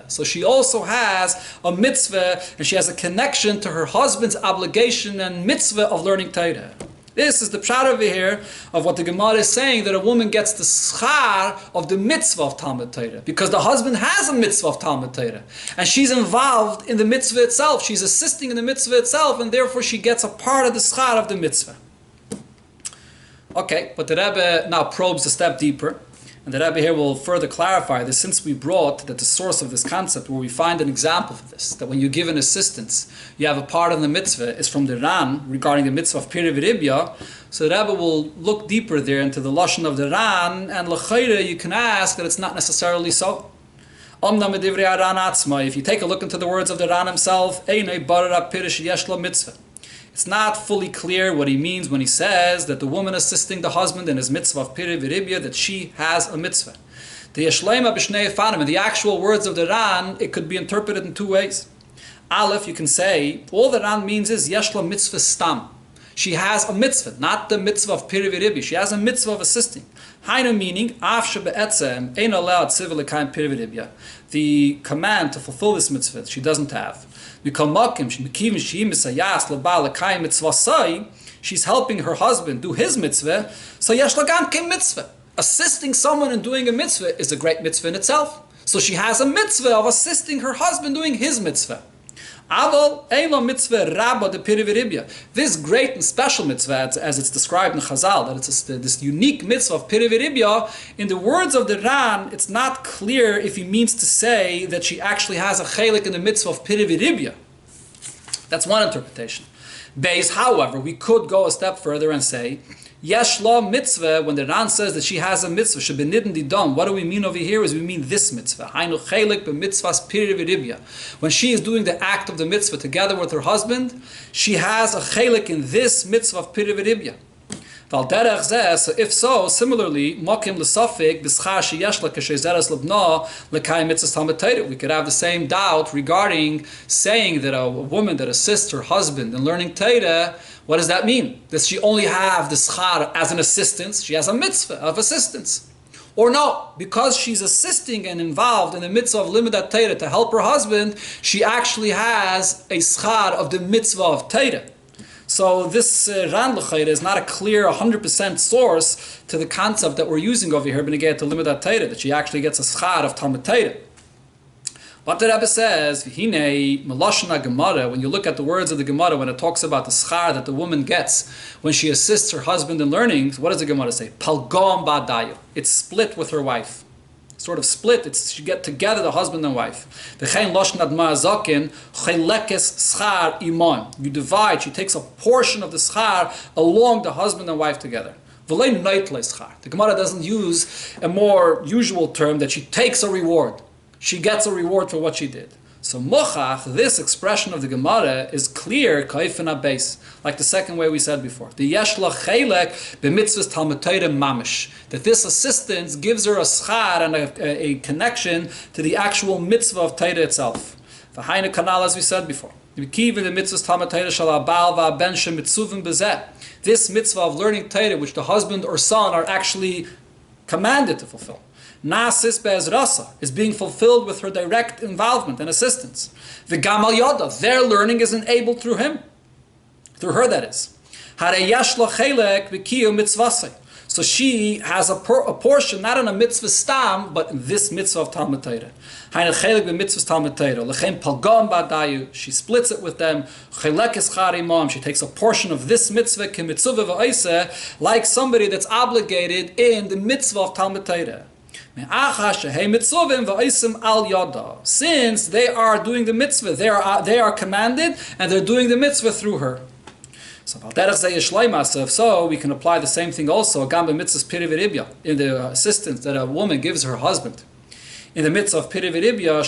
So she also has a mitzvah, and she has a connection to her husband's obligation and mitzvah of learning Torah. This is the pshat over here of what the Gemara is saying, that a woman gets the schar of the mitzvah of Talmud Torah, because the husband has a mitzvah of Talmud Torah, and she's involved in the mitzvah itself. She's assisting in the mitzvah itself, and therefore she gets a part of the schar of the mitzvah. Okay, but the Rebbe now probes a step deeper. And the Rabbi here will further clarify this, since we brought that the source of this concept, where we find an example for this, that when you give an assistance, you have a part of the mitzvah, is from the Ran regarding the mitzvah of Pirividibya. So the Rabbi will look deeper there into the lashon of the Ran, and l'chayre you can ask that it's not necessarily so. If you take a look into the words of the Ran himself, it's not fully clear what he means when he says that the woman assisting the husband in his mitzvah of Pirividibya, that she has a mitzvah. The Yeshleima b'shnei fanim, in the actual words of the Ran, it could be interpreted in two ways. Aleph, you can say, all the Ran means is Yeshla mitzvah stam. She has a mitzvah, not the mitzvah of Pirividibya. She has a mitzvah of assisting. Hainu meaning, the command to fulfill this mitzvah she doesn't have. She's helping her husband do his mitzvah, so yesh lagam ke mitzvah. Assisting someone in doing a mitzvah is a great mitzvah in itself. So she has a mitzvah of assisting her husband doing his mitzvah. Aval Eilo mitzvah rabba de piriviribya. This great and special mitzvah, as it's described in Chazal, that it's this unique mitzvah of piriviribya, in the words of the Ran, it's not clear if he means to say that she actually has a chelik in the mitzvah of piriviribya. That's one interpretation. Beis, however, we could go a step further and say, Yesh lo mitzvah, when the Ran says that she has a mitzvah, shebenidin didon, what do we mean over here? Is we mean this mitzvah. Hainu chelik b'mitzvahs piriviribya. When she is doing the act of the mitzvah together with her husband, she has a chelik in this mitzvah of piriviribya. So if so, similarly, mokim l'safik b'schar sheyesh la k'sheizeres l'bna l'kayim mitzvahs talmud Torah. We could have the same doubt regarding saying that a woman that assists her husband in learning Torah. What does that mean? Does she only have the schar as an assistance? She has a mitzvah of assistance. Or no, because she's assisting and involved in the mitzvah of limudat Torah to help her husband, she actually has a schar of the mitzvah of Torah. So this Ran l'chayre is not a clear 100% source to the concept that we're using over here, b'negei to limudat Torah, that she actually gets a schar of Talmud Torah. What the Rebbe says, Hinei Meloshna Gemara, when you look at the words of the Gemara, when it talks about the schar that the woman gets when she assists her husband in learning, what does the Gemara say? Palgom ba'dayu. It's split with her wife. Sort of split. It's you get together, the husband and wife. V'chein loshna d'ma'azakin chelekes schar imon. You divide. She takes a portion of the schar along the husband and wife together. V'lein noitle schar. The Gemara doesn't use a more usual term that she takes a reward. She gets a reward for what she did. So mochach, this expression of the Gemara is clear, kaifin base, like the second way we said before. The yeshla chelek b'mitzvahs talmud Torah mamish. That this assistance gives her a schar and a connection to the actual mitzvah of Torah itself. V'hainu kanal, as we said before. The mitzvahs talmud Torah shal ha'bal v'aben shemitzuvim b'zeh. This mitzvah of learning Torah, which the husband or son are actually commanded to fulfill. Nasis be'ezrasa is being fulfilled with her direct involvement and assistance. The gamal yoda, their learning is enabled through him, through her, that is. Hare yesh lo chelek b'kiyu mitzvasei. So she has a portion, not in a mitzvah stam, but in this mitzvah of Talmud Torah. Hainu chelek b'mitzvahs Talmud Torah. Lechem palgam ba'dayu. She splits it with them. Chelek eschar imam. She takes a portion of this mitzvah, k'mitzvah v'oiseh, like somebody that's obligated in the mitzvah of Talmud Torah. Since they are doing the mitzvah, they are commanded, and they're doing the mitzvah through her. So we can apply the same thing also in the assistance that a woman gives her husband. In the mitzvah of piriviribya,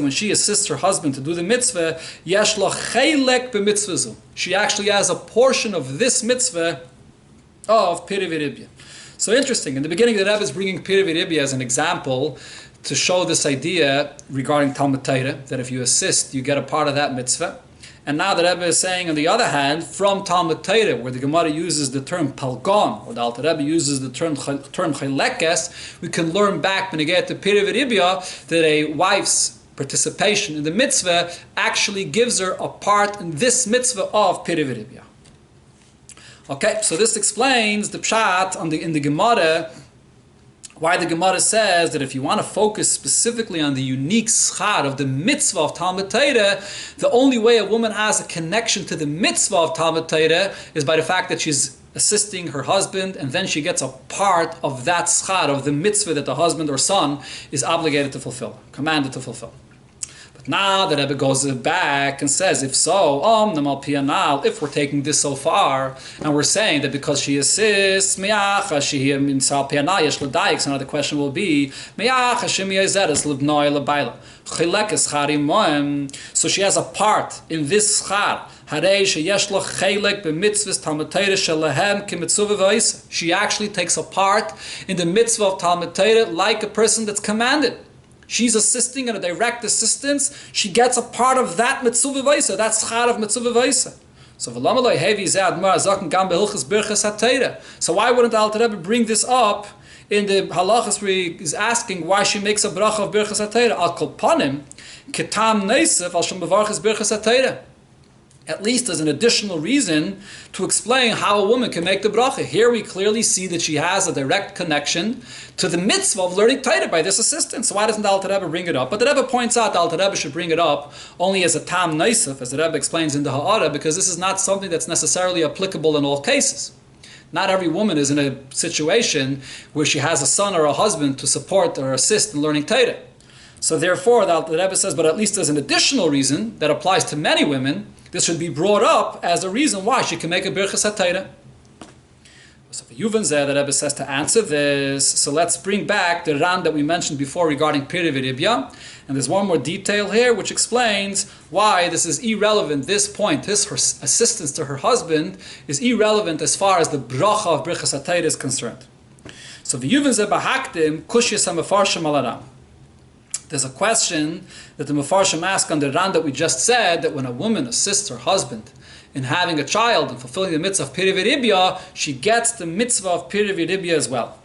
when she assists her husband to do the mitzvah, she actually has a portion of this mitzvah of piriviribya. So interesting. In the beginning, the Rebbe is bringing piriviribya as an example to show this idea regarding Talmud Torah, that if you assist, you get a part of that mitzvah. And now the Rebbe is saying, on the other hand, from Talmud Torah, where the Gemara uses the term palgon, or the Alter Rebbe uses the term chelekes, we can learn back when we get to piriviribya that a wife's participation in the mitzvah actually gives her a part in this mitzvah of piriviribya. Okay, so this explains the pshat in the Gemara, why the Gemara says that if you want to focus specifically on the unique schar of the mitzvah of Talmud Torah, the only way a woman has a connection to the mitzvah of Talmud Torah is by the fact that she's assisting her husband, and then she gets a part of that schar, of the mitzvah that the husband or son is obligated to fulfill, commanded to fulfill. Now the Rebbe goes back and says, if so, if we're taking this so far, and we're saying that because she assists, so now the question will be, so she has a part in this schar. She actually takes a part in the mitzvah of Talmud Torah like a person that's commanded. She's assisting in a direct assistance. She gets a part of that mitzvah vaisa, that schar of mitzvah vaisa. So why wouldn't the Alter Rebbe bring this up in the halachas where he's asking why she makes a bracha of Birkhal Satayra? Al kol panim, ketam neisef al shem bevarches Birkhal Satayra. at least as an additional reason to explain how a woman can make the bracha. Here we clearly see that she has a direct connection to the mitzvah of learning Torah by this assistance. So why doesn't the Alter Rebbe bring it up? But the Rebbe points out the Alter Rebbe should bring it up only as a tam neisef, as the Rebbe explains in the Ha'ara, because this is not something that's necessarily applicable in all cases. Not every woman is in a situation where she has a son or a husband to support or assist in learning Torah. So therefore, the Rebbe says, but at least as an additional reason that applies to many women, this should be brought up as a reason why she can make a Birchas HaTorah. So for Yuvan Zeh, the Rebbe says to answer this, so let's bring back the Ran that we mentioned before regarding Piri V'Ribya. And there's one more detail here which explains why this is irrelevant. This point, her assistance to her husband, is irrelevant as far as the Bracha of Birchas HaTorah is concerned. So the Yuvan Zeh Bahakdim, Kushis HaMefarshim Al-Aram. There's a question that the Mefarshim ask on the Ran that we just said, that when a woman assists her husband in having a child and fulfilling the mitzvah of Piri V'Ribya, she gets the mitzvah of Piri V'Ribya as well.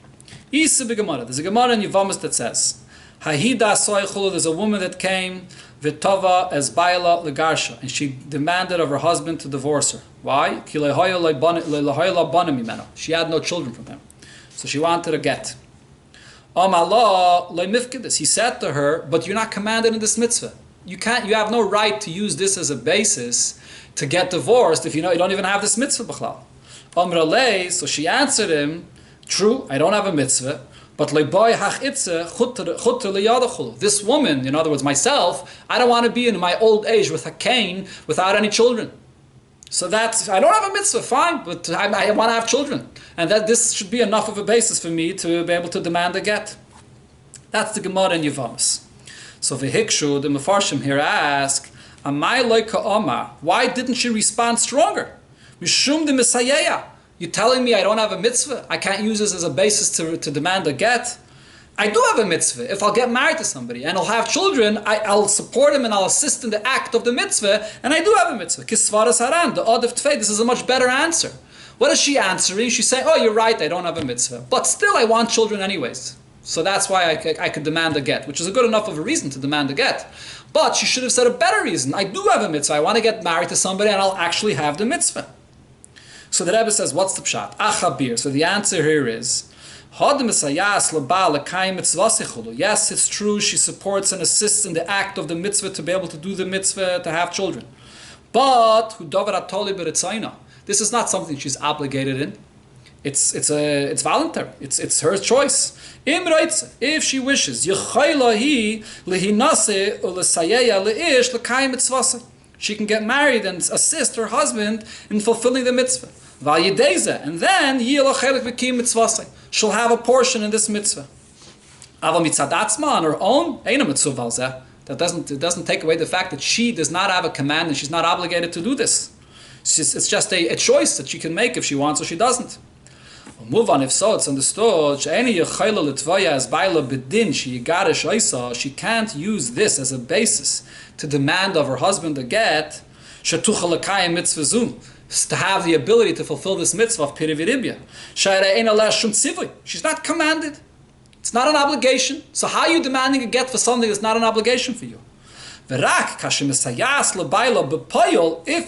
There's a Gemara in Yevamos that says, there's a woman that came, V'tova as Baila Legarsha, and she demanded of her husband to divorce her. Why? She had no children from him. So she wanted a get. He said to her, but you're not commanded in this mitzvah. You have no right to use this as a basis to get divorced if you don't even have this mitzvah b'chlal. So she answered him, true, I don't have a mitzvah, but this woman, in other words, myself, I don't want to be in my old age with a cane without any children. So I don't have a mitzvah, fine, but I want to have children. And that this should be enough of a basis for me to be able to demand a get. That's the Gemara in Yevamos. So the Hikshu, the Mefarshim here ask, Amai loika omar, why didn't she respond stronger? Mishum de Messiah. You're telling me I don't have a mitzvah? I can't use this as a basis to demand a get? I do have a mitzvah. If I'll get married to somebody and I'll have children, I'll support him and I'll assist in the act of the mitzvah, and I do have a mitzvah. Kisvaras haran, the od of tfei. This is a much better answer. What is she answering? She's saying, oh, you're right, I don't have a mitzvah. But still, I want children anyways. So that's why I could demand a get, which is a good enough of a reason to demand a get. But she should have said a better reason. I do have a mitzvah. I want to get married to somebody and I'll actually have the mitzvah. So the Rebbe says, what's the pshat? Achabir. So the answer here is, yes, it's true, she supports and assists in the act of the mitzvah to be able to do the mitzvah, to have children. But this is not something she's obligated in. It's voluntary. It's her choice. If she wishes, she can get married and assist her husband in fulfilling the mitzvah. And then she'll have a portion in this mitzvah. On her own, that doesn't take away the fact that she does not have a command and she's not obligated to do this. It's just a choice that she can make if she wants or she doesn't. We'll move on. If so, it's understood. She can't use this as a basis to demand of her husband a get, to have the ability to fulfill this mitzvah of Piri V'Ribya. She's not commanded. It's not an obligation. So how are you demanding a get for something that's not an obligation for you? If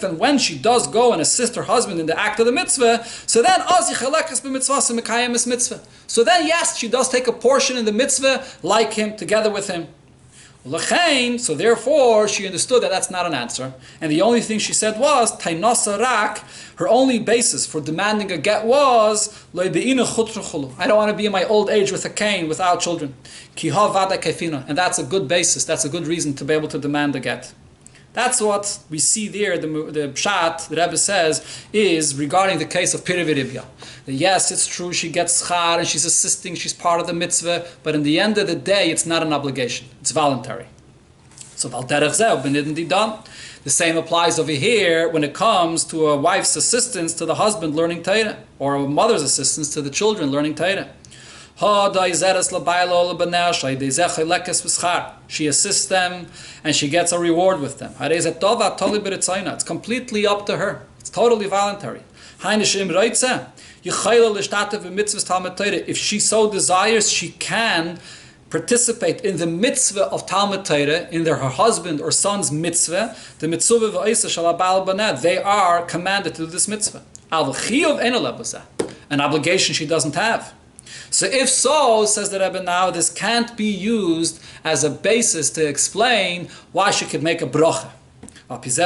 and when she does go and assist her husband in the act of the mitzvah, so then yes, she does take a portion in the mitzvah like him, together with him. So therefore, she understood that that's not an answer. And the only thing she said was, her only basis for demanding a get was, I don't want to be in my old age with a cane, without children. And that's a good basis, that's a good reason to be able to demand a get. That's what we see there, the pshat, the Rebbe says, is regarding the case of Piri V'Ribya. Yes, it's true, she gets schar and she's assisting, she's part of the mitzvah, but in the end of the day, it's not an obligation. It's voluntary. So, the same applies over here when it comes to a wife's assistance to the husband learning Torah, or a mother's assistance to the children learning Torah. She assists them and she gets a reward with them. It's completely up to her. It's totally voluntary. If she so desires, she can participate in the mitzvah of Talmud Torah, in her husband or son's mitzvah, the mitzvah v'oisa shel ha'ba'al baneh, they are commanded to do this mitzvah. Al v'chiyuv ein aleh b'zeh, an obligation she doesn't have. So if so, says the Rebbe now, this can't be used as a basis to explain why she could make a bracha. This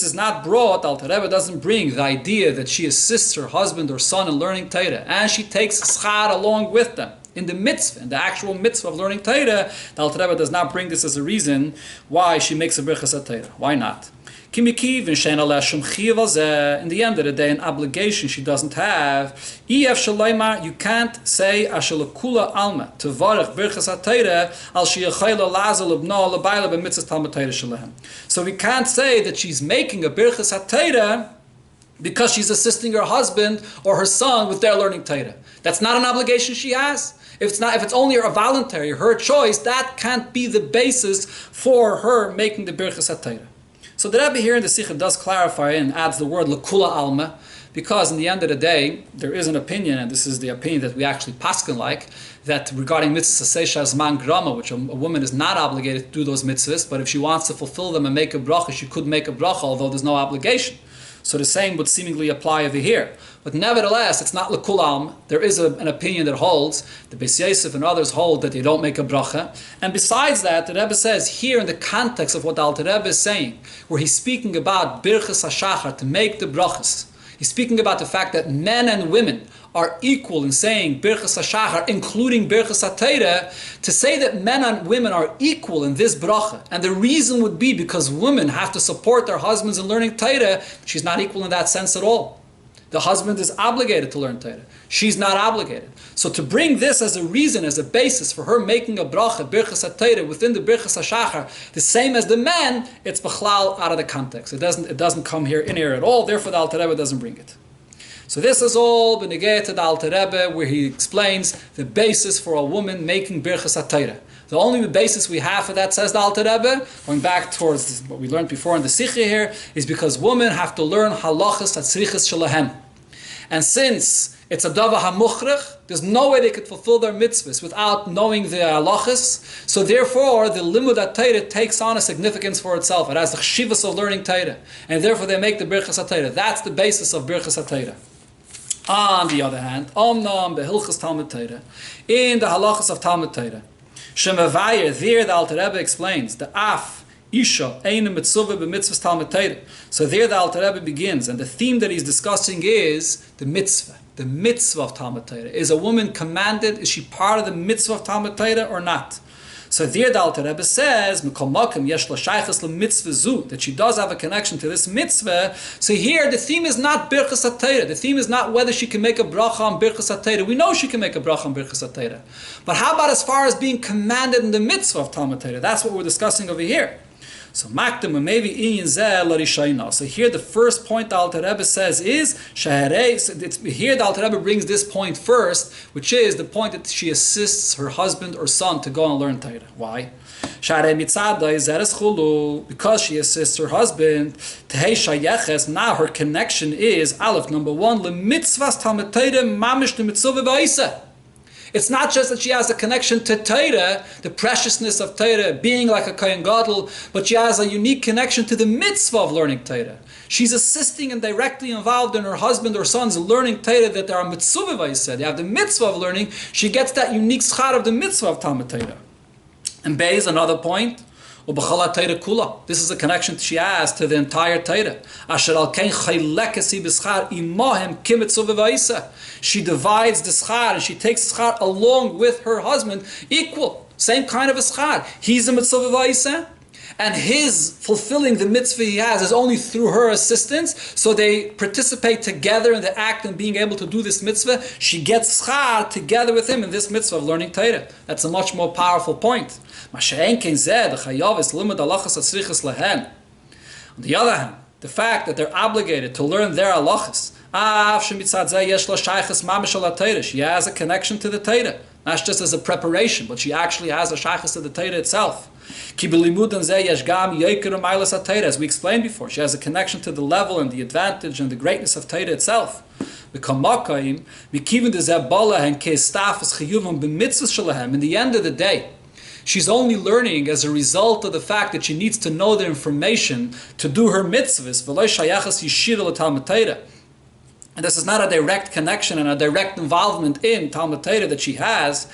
is not brought, Alter Rebbe doesn't bring the idea that she assists her husband or son in learning Torah, and she takes schar along with them. In the mitzvah, in the actual mitzvah of learning Torah, the Alter Rebbe does not bring this as a reason why she makes a birchas Torah. Why not? In the end of the day, an obligation she doesn't have. You can't say Ashalakula Alma to Varach Birchas HaTorah al Shiyachayla Lazal Ibna Labayla B'mitzvah Talmud Torah Shalahem. So we can't say that she's making a Birchas HaTorah because she's assisting her husband or her son with their learning Torah. That's not an obligation she has. If it's only a voluntary, her choice, that can't be the basis for her making the Birchas HaTorah. So the Rabbi here in the Sikha does clarify and adds the word L'kula Alma, because in the end of the day, there is an opinion, and this is the opinion that we actually paskin like, that regarding mitzvahs seisha zman grama, which a woman is not obligated to do those mitzvahs, but if she wants to fulfill them and make a bracha, she could make a bracha, although there's no obligation. So the same would seemingly apply over here. But nevertheless, it's not l'kul alma. There is an opinion that holds, the Beis Yosef and others hold that they don't make a bracha. And besides that, the Rebbe says here in the context of what the Alter Rebbe is saying, where he's speaking about birchas hashachar, to make the brachas, he's speaking about the fact that men and women are equal in saying Birchas HaShachar, including Birchas HaTorah, to say that men and women are equal in this bracha. And the reason would be because women have to support their husbands in learning Torah. She's not equal in that sense at all. The husband is obligated to learn Torah. She's not obligated. So to bring this as a reason, as a basis for her making a bracha, Birchas HaTorah, within the Birchas HaShachar, the same as the men, it's Birkhal out of the context. It doesn't come here in here at all. Therefore, the Alter Rebbe doesn't bring it. So this is all b'negeh to the Alter Rebbe, where he explains the basis for a woman making Birchas HaTorah. The only basis we have for that, says the Alter Rebbe, going back towards what we learned before in the Sikha here, is because women have to learn halachas atzrichas shalahem. And since it's a dava hamuchrech, there's no way they could fulfill their mitzvahs without knowing the halachas. So therefore, the limud Torah takes on a significance for itself. It has the chshivas of learning Torah, and therefore they make the Birchas HaTorah. That's the basis of Birchas HaTorah. On the other hand, Omnam behilchas Talmud Torah, in the halachas of Talmud Torah, Shemavayer, there the Alter Rebbe explains the af isha eine mitzvah b'mitzvahs Talmud Torah. So there the Alter Rebbe begins, and the theme that he's discussing is the mitzvah. The mitzvah of Talmud Torah. Is a woman commanded? Is she part of the mitzvah of Talmud Torah or not? So there the Alter Rebbe says, that she does have a connection to this mitzvah. So here the theme is not Birchas HaTorah. The theme is not whether she can make a bracha on Birchas HaTorah. We know she can make a bracha on Birchas HaTorah. But how about as far as being commanded in the mitzvah of Talmud Torah? That's what we're discussing over here. So makdim maybe inyan zeh l'rishayna. So here the first point the Alter Rebbe says is here the Alter Rebbe brings this point first, which is the point that she assists her husband or son to go and learn Torah. Why? Because she assists her husband. Now her connection is aleph, number one, lemitzvahs Talmud Torah mamish the mitzvah v'oisa. It's not just that she has a connection to Torah, the preciousness of Torah, being like a Kohen Gadol, but she has a unique connection to the mitzvah of learning Torah. She's assisting and directly involved in her husband or son's learning Torah, that there are mitzvah v'oisa. They have the mitzvah of learning. She gets that unique schar of the mitzvah of Talmud Torah. And Beis, another point, this is a connection she has to the entire Torah. She divides the schar and she takes schar along with her husband, equal, same kind of a schar. He's a mitzvah v'aisa, and his fulfilling the mitzvah he has is only through her assistance. So they participate together in the act and being able to do this mitzvah. She gets schar together with him in this mitzvah of learning Torah. That's a much more powerful point. On the other hand, the fact that they're obligated to learn their halachas, she has a connection to the Torah. not just as a preparation, but she actually has a shaykhus to the Torah itself. As we explained before, she has a connection to the level and the advantage and the greatness of Torah itself. In the end of the day, she's only learning as a result of the fact that she needs to know the information to do her mitzvahs. And this is not a direct connection and a direct involvement in Talmud Torah that she has.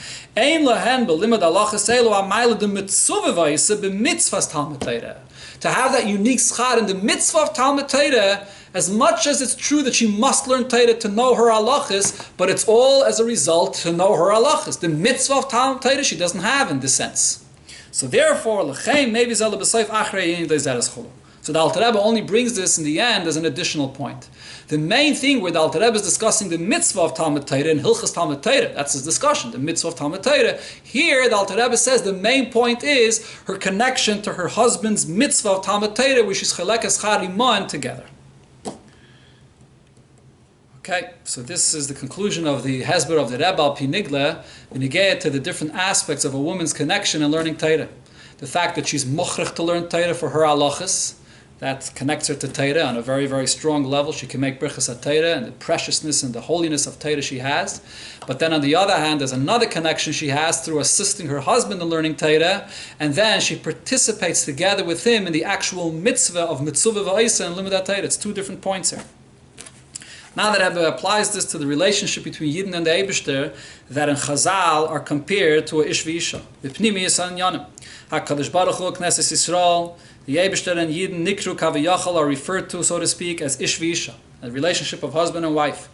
To have that unique schar in the mitzvah of Talmud Torah, as much as it's true that she must learn Torah to know her halachas, but it's all as a result to know her halachas. The mitzvah of Talmud Torah she doesn't have in this sense. So therefore, so the Alter Rebbe only brings this in the end as an additional point. The main thing where the Alter Rebbe is discussing the mitzvah of Talmud Torah and Hilchas Talmud Torah, that's his discussion, the mitzvah of Talmud Torah. Here, the Alter Rebbe says the main point is her connection to her husband's mitzvah of Talmud Torah, which is Chelek Eschar Iman together. Okay, so this is the conclusion of the Hezber of the Rebbe al Pi Nigla, when you get to the different aspects of a woman's connection in learning Torah. The fact that she's mochrech to learn Torah for her halachas, that connects her to Torah on a very, very strong level. She can make birchas at Torah and the preciousness and the holiness of Torah she has. But then on the other hand, there's another connection she has through assisting her husband in learning Torah, and then she participates together with him in the actual mitzvah of mitzvah v'oisa and limud Torah. It's two different points here. Now that Rebbe applies this to the relationship between Yidden and the Eibishter, that in Chazal are compared to a ish v'isha. V'pnimi yisan yanim. HaKadosh Baruch Hu Knesset Yisrael, the Eibishter and Yidden Nikru Kaviyachal are referred to, so to speak, as ish v'isha, a relationship of husband and wife.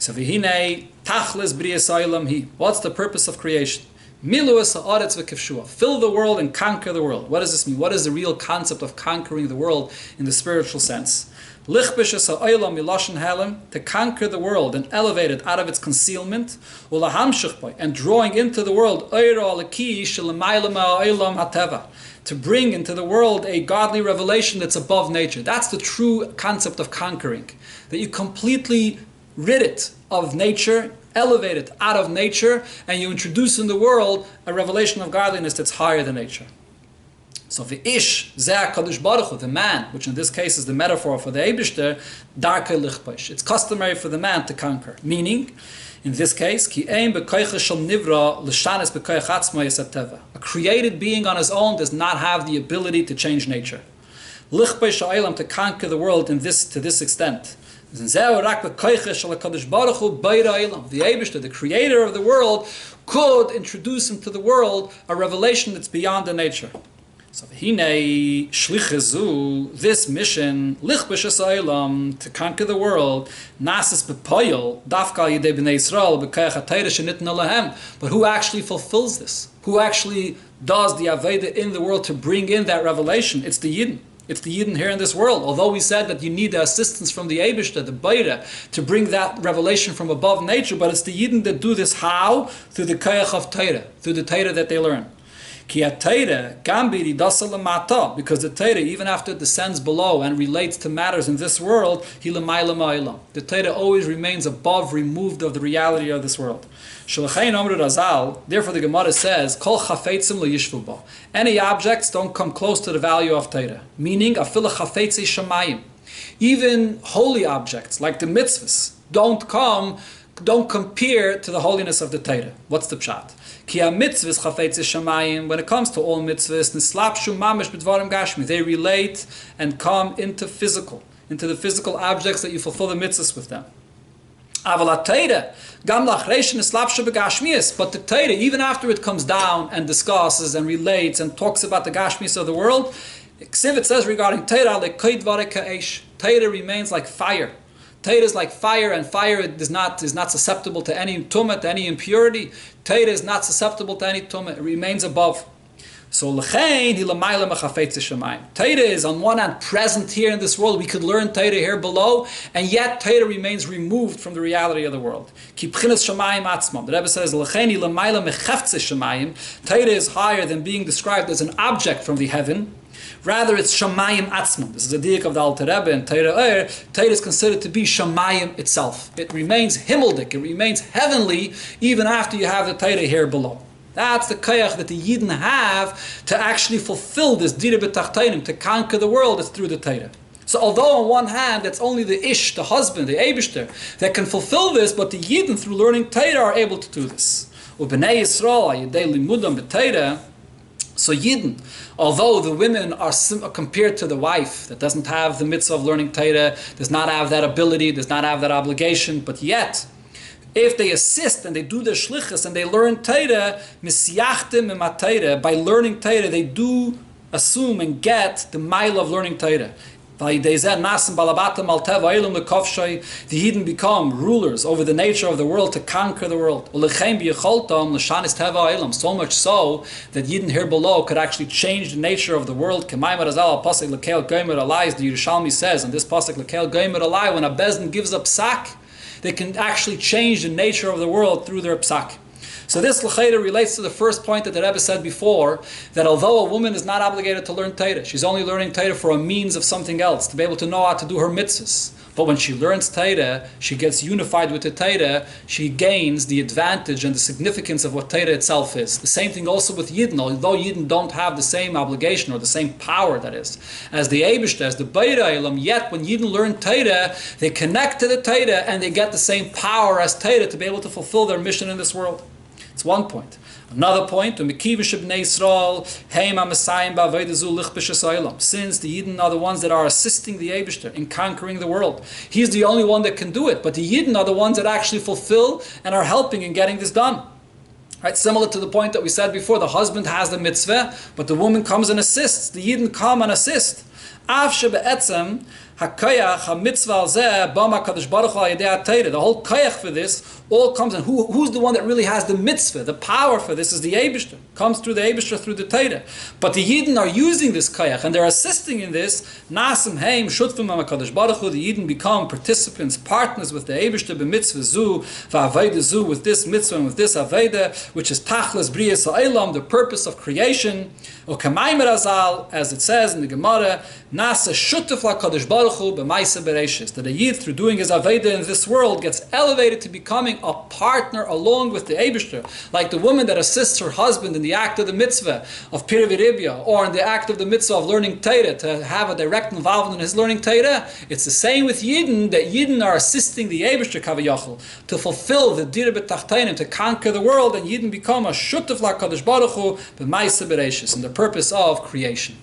So v'hinei tachlis briyas ha'olam hi. What's the purpose of creation? Milu es ha'aretz v'kivshua. Fill the world and conquer the world. What does this mean? What is the real concept of conquering the world in the spiritual sense? Lichbish es ha'olam miloshen helem, to conquer the world and elevate it out of its concealment, ulahamshich by, and drawing into the world oira alaki shelamaylam ha'olam hateva, to bring into the world a godly revelation that's above nature. That's the true concept of conquering. That you completely rid it of nature, elevate it out of nature, and you introduce in the world a revelation of godliness that's higher than nature. So the ish, zeh HaKadosh Baruch Hu, the man, which in this case is the metaphor for the Eibishter, darkei lichposh. It's customary for the man to conquer. Meaning, in this case, ki ein b'koicha shel nivra l'shanes b'koich atzmo yesat teva. A created being on his own does not have the ability to change nature. Lichposh ha'olam, to conquer the world to this extent. The Eibishter, the creator of the world, could introduce into the world a revelation that's beyond the nature. So hinei shlichezu, this mission, lichbish ha'olam, to conquer the world, nasis b'poyel, dafka yidei b'nei Yisrael, b'koach ha'Torah shenitna lahem. But who actually fulfills this? Who actually does the Aveda in the world to bring in that revelation? It's the Yidden. It's the Yidden here in this world. Although we said that you need the assistance from the Eibishter, the Beira, to bring that revelation from above nature, but it's the Yidden that do this how? Through the koach of Torah, through the Torah that they learn. Because the Torah, even after it descends below and relates to matters in this world, the Torah always remains above, removed of the reality of this world. Therefore the Gemara says, any objects don't come close to the value of Torah. Meaning, even holy objects like the mitzvahs don't compare to the holiness of the Torah. What's the pshat? When it comes to all mitzvahs, they relate and come into the physical objects that you fulfill the mitzvahs with them. But the Torah, even after it comes down and discusses and relates and talks about the gashmis of the world, it says regarding Torah, Torah remains like fire. Torah is like fire, and fire is not susceptible to any tumah, to any impurity. Torah is not susceptible to any tumah. It remains above. So L'chein hi l'mayla mechafetz shamayim. Torah is on one hand present here in this world. We could learn Torah here below, and yet Torah remains removed from the reality of the world. Ki b'chinas shamayim atzmam. The Rebbe says L'chein hi l'mayla mechafetz shamayim. Torah is higher than being described as an object from the heaven. Rather, it's shamayim atzmam. This is the diak of the Alter Rebbe and Torah. Torah is considered to be shamayim itself. It remains himmeldik. It remains heavenly even after you have the Torah here below. That's the koyach that the Yidden have to actually fulfill this dira b'tachtainim, to conquer the world. It's through the Torah. So although on one hand it's only the ish, the husband, the Eibishter, that can fulfill this, but the Yidden through learning Torah are able to do this. U'bnei Yisrael ayidei limudam b'Torah. So Yidden, although the women are compared to the wife that doesn't have the mitzvah of learning Torah, does not have that ability, does not have that obligation, but yet, if they assist and they do their shlichus and they learn Torah, misyachtim emat Torah, by learning Torah, they do assume and get the mile of learning Torah. The Yidden become rulers over the nature of the world to conquer the world. So much so that Yidden here below could actually change the nature of the world. The Yerushalmi says, and this pasuk lekel gomer alai, when a bezdin gives a psak, they can actually change the nature of the world through their psak. So this l'chayda relates to the first point that the Rebbe said before, that although a woman is not obligated to learn Torah, she's only learning Torah for a means of something else, to be able to know how to do her mitzvahs. But when she learns Torah, she gets unified with the Torah, she gains the advantage and the significance of what Torah itself is. The same thing also with Yidden, although Yidden don't have the same obligation or the same power, that is, as the Eibishter, as the Beira Elam, yet when Yidden learn Torah, they connect to the Torah and they get the same power as Torah to be able to fulfill their mission in this world. It's one point. Another point, since the Yidden are the ones that are assisting the Eibishter in conquering the world, he's the only one that can do it, but the Yidden are the ones that actually fulfill and are helping in getting this done. Right? Similar to the point that we said before, the husband has the mitzvah, but the woman comes and assists. The Yidden come and assist. The whole koyach for this all comes, and who's the one that really has the mitzvah, the power for this is the Eibishter. Comes through the Eibishter, through the Torah. But the Yidden are using this koyach and they're assisting in this. Nasim heim shutfim HaKadosh Baruch Hu. The Yidden become participants, partners with the Eibishter b'mitzvah zu v'aveda zu, with this mitzvah and with this aveda, which is tachlis briyas ha'olam, the purpose of creation. Or kamayim razal, as it says in the Gemara, nasa shutuf LaKadosh Baruch Hu b'maisa bereishis, that a Yid through doing his aveda in this world gets elevated to becoming a partner along with the Eibishter, like the woman that assists her husband in the act of the mitzvah of Pirviribya, or in the act of the mitzvah of learning Torah, to have a direct involvement in his learning Torah. It's the same with Yidden, that Yidden are assisting the Eibishter Kavayachal to fulfill the Dira B'Tachtainim, to conquer the world, and Yidden become a Shutuf LaKadosh Baruch Hu b'maisa bereishis, in the purpose of creation.